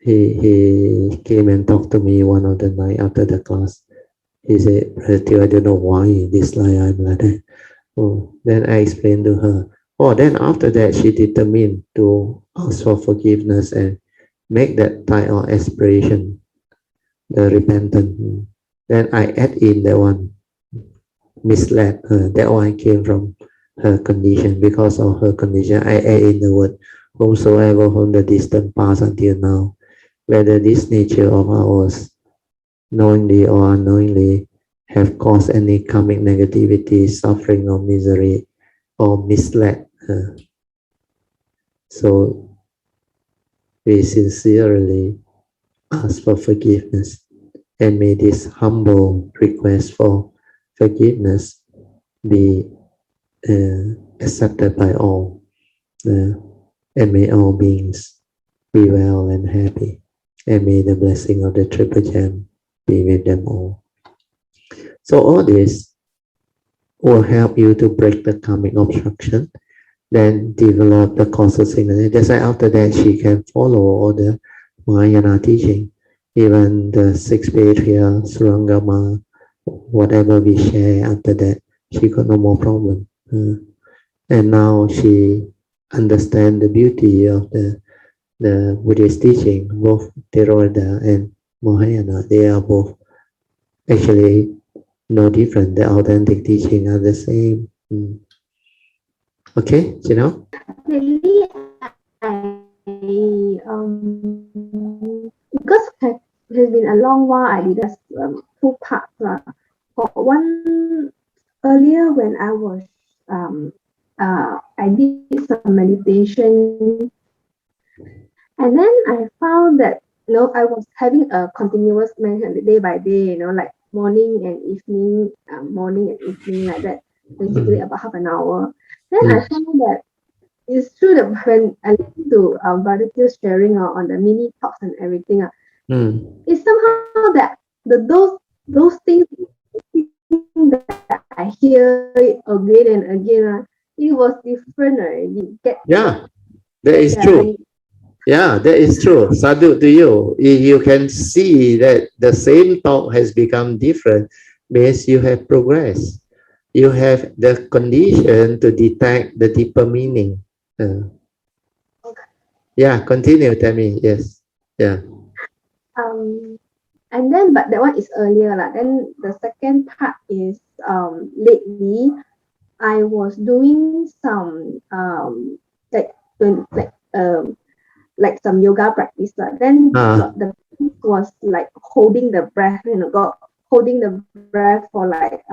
He came and talked to me one of the night after the class. He said, Brother, I don't know why this like I'm like that. Oh, then I explained to her. Oh, then after that, she determined to ask for forgiveness and make that type of aspiration, the repentance. Then I add in that one, misled her. That one came from her condition. Because of her condition, I add in the word, whomsoever from the distant past until now, whether this nature of ours, knowingly or unknowingly, have caused any karmic negativity, suffering or misery, or misled her. So we sincerely ask for forgiveness and may this humble request for forgiveness be accepted by all, and may all beings be well and happy, and may the blessing of the Triple Gem be with them all. So all this will help you to break the karmic obstruction, then develop the causal signal. That's why after that she can follow all the Mahayana teaching, even the six patriarchs, Surangama, whatever we share after that, she got no more problem. And now she understand the beauty of the Buddhist teaching, both Theravada and Mahayana. They are both actually no different. The authentic teaching are the same. Okay, you know? Really, because it has been a long while, I did two parts. For one, earlier when I was, I did some meditation, and then I found that I was having a continuous meditation day by day, like morning and evening like that. basically about half an hour. Then I found that it's true that when I listen to Brother Tio's sharing on the mini talks and everything, it's somehow that those things that I hear it again and again, it was different already. Yeah, that is Yeah, true. Yeah, that is true. Sadhu to you. You can see that the same talk has become different because you have progressed. You have the condition to detect the deeper meaning. Yeah, continue, Tammy. Yes. Yeah. And then but that one is earlier lah. Then the second part is lately I was doing some like like some yoga practice lah. Then the practice was like holding the breath, got holding the breath for like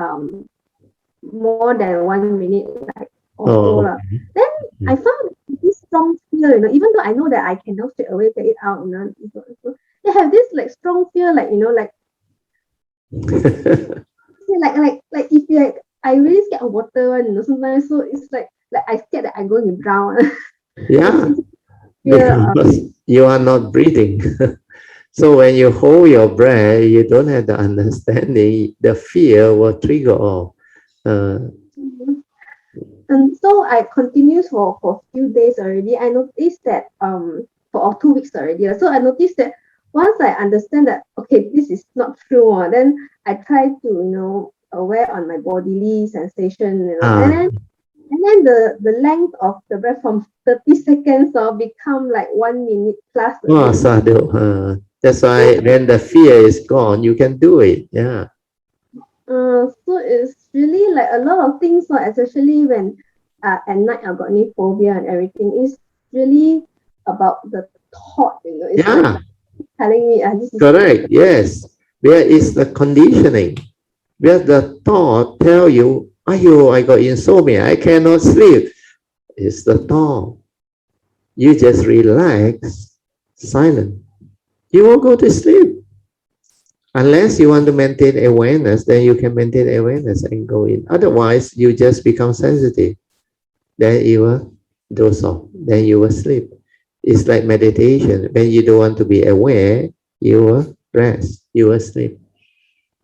more than 1 minute, like or so lah. Then I found this strong fear, even though I know that I can now straight away get it out, so they have this like strong fear, like like like if you like I really scared of water one, sometimes, so it's like I scared that I'm going to drown. Yeah, Yeah, because you are not breathing. So when you hold your breath, you don't have the understanding, the fear will trigger off. and so I continued for a few days already. I noticed that for 2 weeks already. So I noticed that once I understand that okay, this is not true, then I try to aware on my bodily sensation, and then the length of the breath from 30 seconds become like 1 minute plus. Oh, sadhu. That's why when the fear is gone, you can do it. Yeah. So it's really like a lot of things, especially when at night I've got any phobia and everything. It's really about the thought, It's like telling me this is correct. Yes. Where is the conditioning? Where the thought tell you, "Ayo, I got insomnia, I cannot sleep." It's the thought. You just relax, silent. You will go to sleep. Unless you want to maintain awareness, then you can maintain awareness and go in. Otherwise, you just become sensitive. Then you will doze off. Then you will sleep. It's like meditation. When you don't want to be aware, you will rest. You will sleep.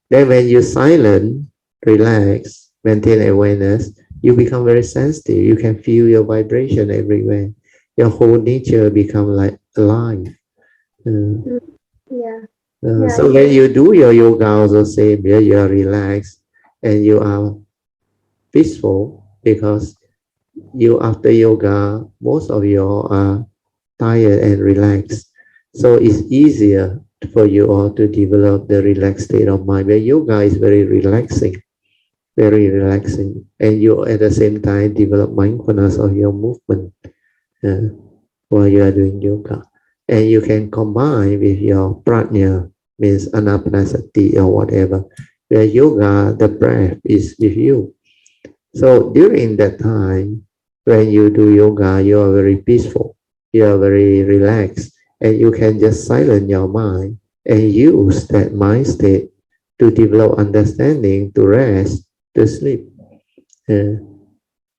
Then when you silent, relax, maintain awareness, you become very sensitive. You can feel your vibration everywhere. Your whole nature become like alive. Yeah. So when you do your yoga, also same, you are relaxed and you are peaceful because you after yoga, most of you are tired and relaxed. So it's easier for you all to develop the relaxed state of mind. Where yoga is very relaxing, and you at the same time develop mindfulness of your movement while you are doing yoga. And you can combine with your prajna, means anapanasati or whatever, where yoga, the breath is with you. So during that time, when you do yoga, you are very peaceful, you are very relaxed, and you can just silence your mind and use that mind state to develop understanding, to rest, to sleep.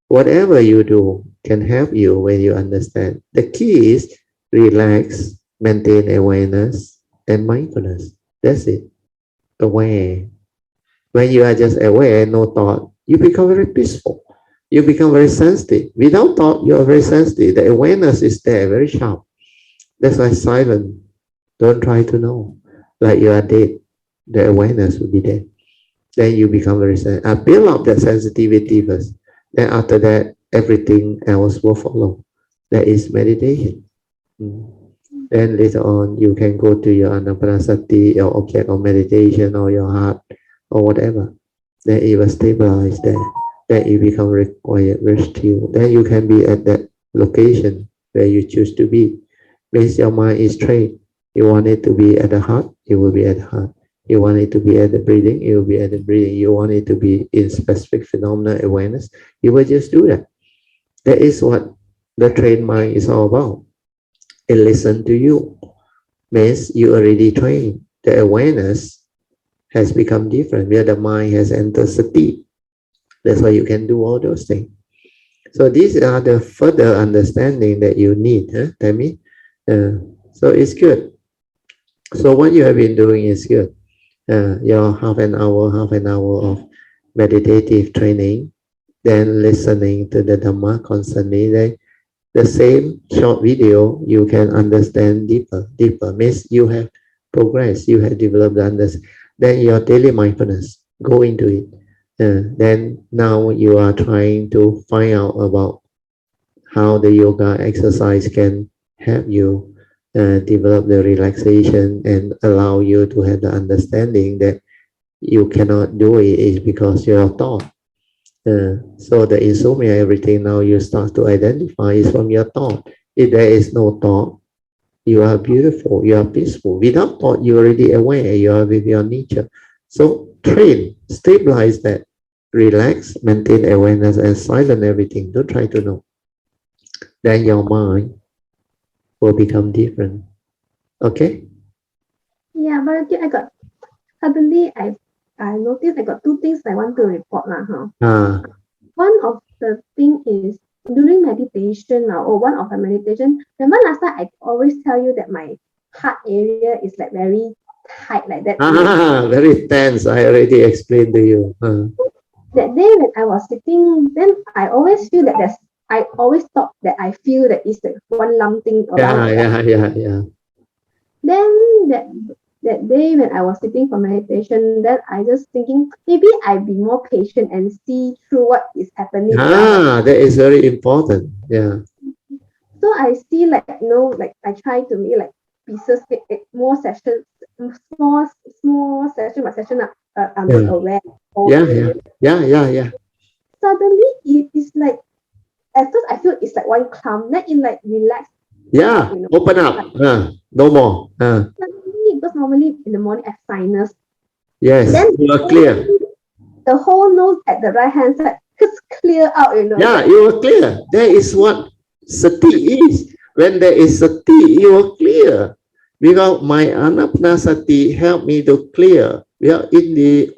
Whatever you do can help you when you understand. The key is relax, maintain awareness, and mindfulness. That's it. Aware. When you are just aware, no thought, you become very peaceful. You become very sensitive. Without thought, you are very sensitive. The awareness is there, very sharp. That's why silent. Don't try to know. Like you are dead, the awareness will be there. Then you become very sensitive. Build up that sensitivity first. Then after that, everything else will follow. That is meditation. Then later on, you can go to your anapanasati, your object of meditation, or your heart, or whatever. Then it will stabilize there. Then it becomes very quiet, very still. Then you can be at that location where you choose to be. Because your mind is trained. You want it to be at the heart, it will be at the heart. You want it to be at the breathing, it will be at the breathing. You want it to be in specific phenomena awareness, you will just do that. That is what the trained mind is all about. It listens to you. Means you already trained. The awareness has become different, where the mind has entered sati. That's why you can do all those things. So these are the further understanding that you need, Tammy. So it's good. So what you have been doing is good. Your half an hour of meditative training, then listening to the Dhamma constantly. The same short video, you can understand deeper. Means you have progressed, you have developed the understanding. Then your daily mindfulness, go into it. Then now you are trying to find out about how the yoga exercise can help you develop the relaxation and allow you to have the understanding that you cannot do it is because you are thought. So the insomnia, everything now you start to identify is from your thought. If there is no thought, you are beautiful, you are peaceful. Without thought, you're already aware, you are with your nature. So train, stabilize that, relax, maintain awareness and silence everything. Don't try to know. Then your mind will become different. Okay? Yeah, but suddenly I noticed I got two things I want to report now. One of the thing is during meditation or one of the meditation. Remember last time I always tell you that my heart area is like very tight like that. Very tense. I already explained to you. That day when I was sitting, then I always feel that I always thought that I feel that it's like one lump thing around. Yeah. Then that day when I was sitting for meditation, then I just thinking maybe I be more patient and see through what is happening. That is very important. Yeah. So I see like like I try to make like pieces, more sessions, small session by session. I'm just aware. Yeah. Suddenly it is like at first I feel it's like one clump, then it like relax. Yeah. Open up. No more. Suddenly, because normally in the morning I have sinus. Yes. Then You are clear. the whole nose at the right hand side just clear out. Yeah, you are clear. That is what sati is. When there is sati, you are clear. Because my anapanasati helped me to clear. Yeah, in the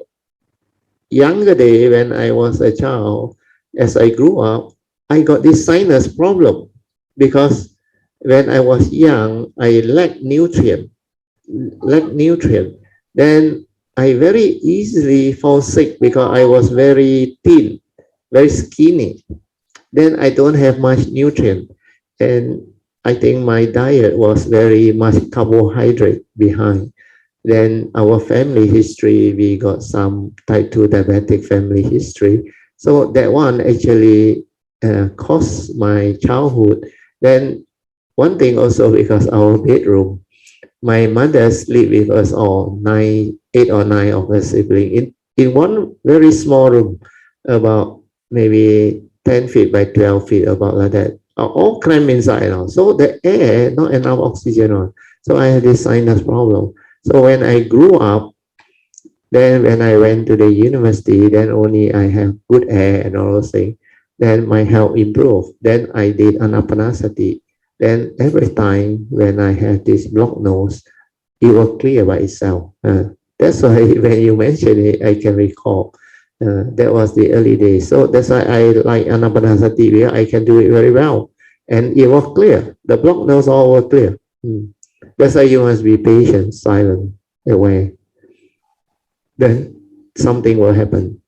younger day when I was a child, as I grew up, I got this sinus problem because when I was young, I lacked nutrient. Then I very easily fall sick because I was very thin, very skinny. Then I don't have much nutrient. And I think my diet was very much carbohydrate behind. Then our family history, we got some type 2 diabetic family history. So that one actually caused my childhood. Then one thing also because our bedroom, my mother sleep with us all, 8 or 9 of us siblings in one very small room, about maybe 10 feet by 12 feet, about like that. All crammed inside. So the air, not enough oxygen. So I had this sinus problem. So when I grew up, then when I went to the university, then only I have good air and all those things. Then my health improved. Then I did anapanasati. Then every time when I have this blocked nose, it will clear by itself. That's why when you mention it, I can recall. That was the early days. So that's why I like anapanasati, where I can do it very well. And it was clear. The blocked nose all were clear. That's why you must be patient, silent, aware. Then something will happen.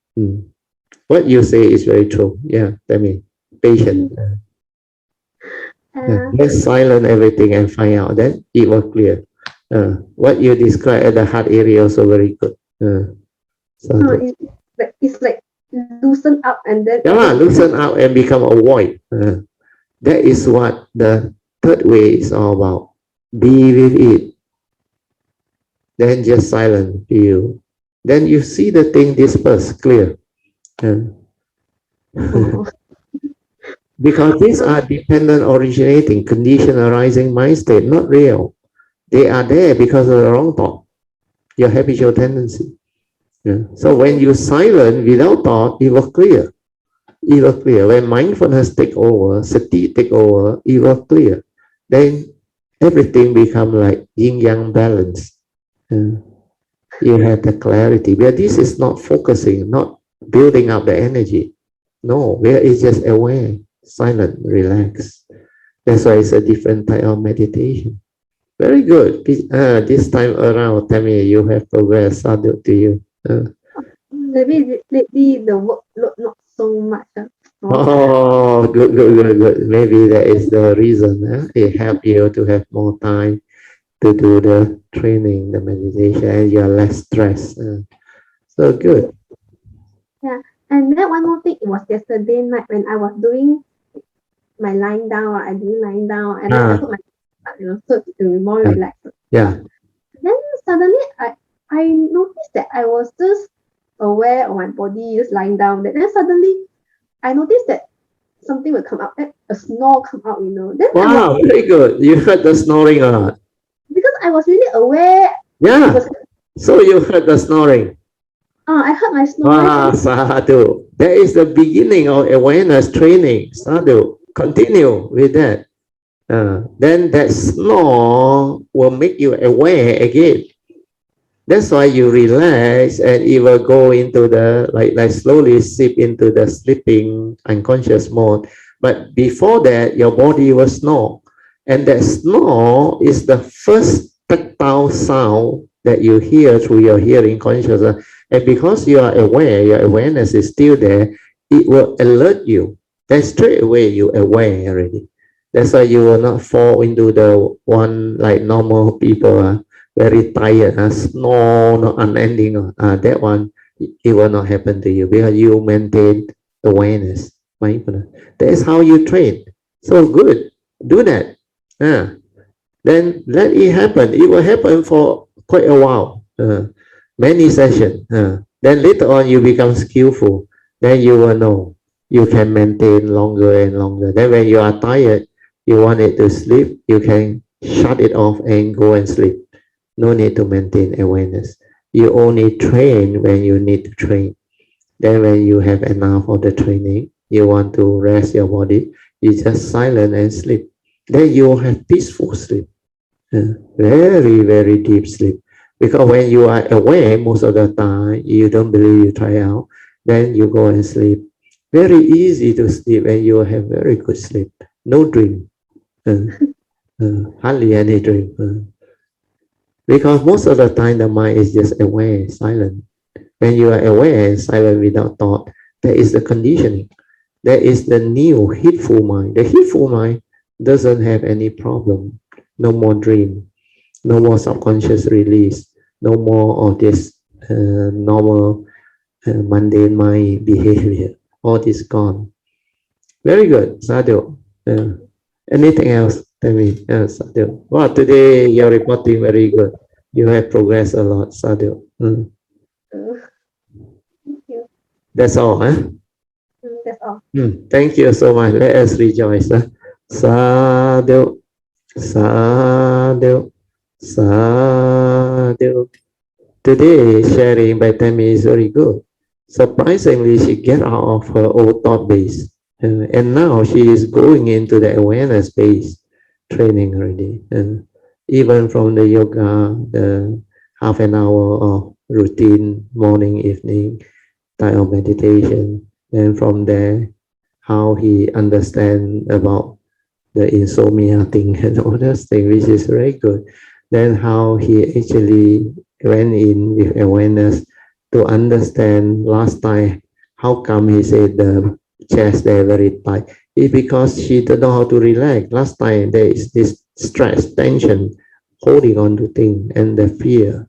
What you say is very true. Yeah, tell me. Patient. Just silent everything and find out. Then it will clear. What you describe at the heart area also very good. It's like loosen up and then loosen up and become a void. That is what the third way is all about. Be with it. Then just silent you. Then you see the thing disperse clear. Because these are dependent originating, condition arising mind state, not real. They are there because of the wrong thought, your habitual tendency. So when you silent without thought, it will clear. It will clear. When mindfulness take over, sati take over, it will clear. Then everything become like yin-yang balance. You have the clarity. But this is not focusing, not building up the energy. No, we are just aware, silent, relaxed. That's why it's a different type of meditation. Very good. This time around, tell me you have progressed. Sadhu to you. Maybe lately the workload not so much. Oh, good, good, good, good. Maybe that is the reason. It helps you to have more time to do the training, the meditation, and you're less stressed. So good. Yeah, and then one more thing, it was yesterday night when I was doing my lying down. I do lying down, and then I put my so to be more relaxed. Yeah. Then suddenly I noticed that I was just aware of my body just lying down. Then suddenly I noticed that something will come out, a snore come out, Then wow, very good. You heard the snoring or not? Because I was really aware. Yeah. So you heard the snoring. I heard my snoring. Wow, sadhu. That is the beginning of awareness training. Sadhu. Continue with that. Then that snore will make you aware again. That's why you relax and it will go into the like slowly slip into the sleeping unconscious mode. But before that, your body will snore. And that snore is the first tactile sound that you hear through your hearing consciousness. And because you are aware, your awareness is still there, it will alert you. Then straight away you aware already. That's why you will not fall into the one like normal people, very tired, snore, not unending. That one, it will not happen to you because you maintain awareness, mindfulness. That is how you train. So good. Do that. Then let it happen. It will happen for quite a while. Many sessions. Then later on, you become skillful. Then you will know. You can maintain longer and longer. Then when you are tired, you want it to sleep, you can shut it off and go and sleep. No need to maintain awareness. You only train when you need to train. Then when you have enough of the training, you want to rest your body, you just silent and sleep. Then you will have peaceful sleep. Very, very deep sleep. Because when you are aware most of the time, you don't believe you try out, then you go and sleep. Very easy to sleep and you will have very good sleep. No dream. Hardly any dream. Because most of the time the mind is just aware, silent. When you are aware and silent without thought, that is the conditioning. That is the new heedful mind. The heedful mind doesn't have any problem. No more dream. No more subconscious release. No more of this normal mundane mind behavior. All this gone. Very good, Sadhu. Anything else? Tell me, Sadhu. Well, today you're reporting very good. You have progressed a lot, Sadhu. Thank you. That's all, huh? That's all. Thank you so much. Let us rejoice. Sadhu, Sadhu, Sadhu. Today, sharing by Tammy is very good. Surprisingly, she get out of her old thought base. And now she is going into the awareness-based training already. And even from the yoga, the half an hour of routine, morning, evening, type of meditation. And from there, how he understand about the insomnia thing and all those things, which is very good. Then how he actually went in with awareness to understand last time, how come he said the chest there very tight? It's because she don't know how to relax. Last time there is this stress, tension, holding on to things and the fear.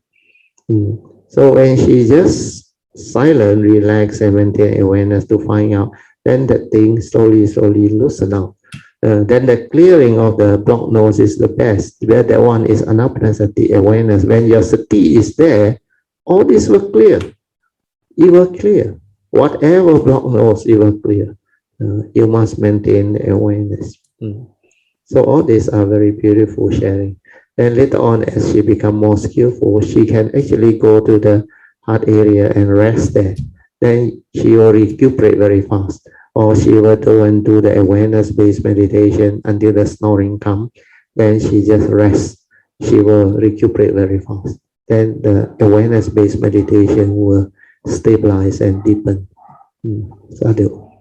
So when she just silent, relax and maintain awareness to find out, then that thing slowly loosen up. Then the clearing of the blocked nose is the best. Where that one is anapanasati awareness. When your sati is there, all this will clear. It will clear. Whatever blocked nose, it will clear. You must maintain awareness. So all these are very beautiful sharing. Then later on, as she become more skillful, she can actually go to the heart area and rest there. Then she will recuperate very fast. Or she will go and do the awareness-based meditation until the snoring comes. Then she just rests. She will recuperate very fast. Then the awareness-based meditation will stabilize and deepen. Sa điệu.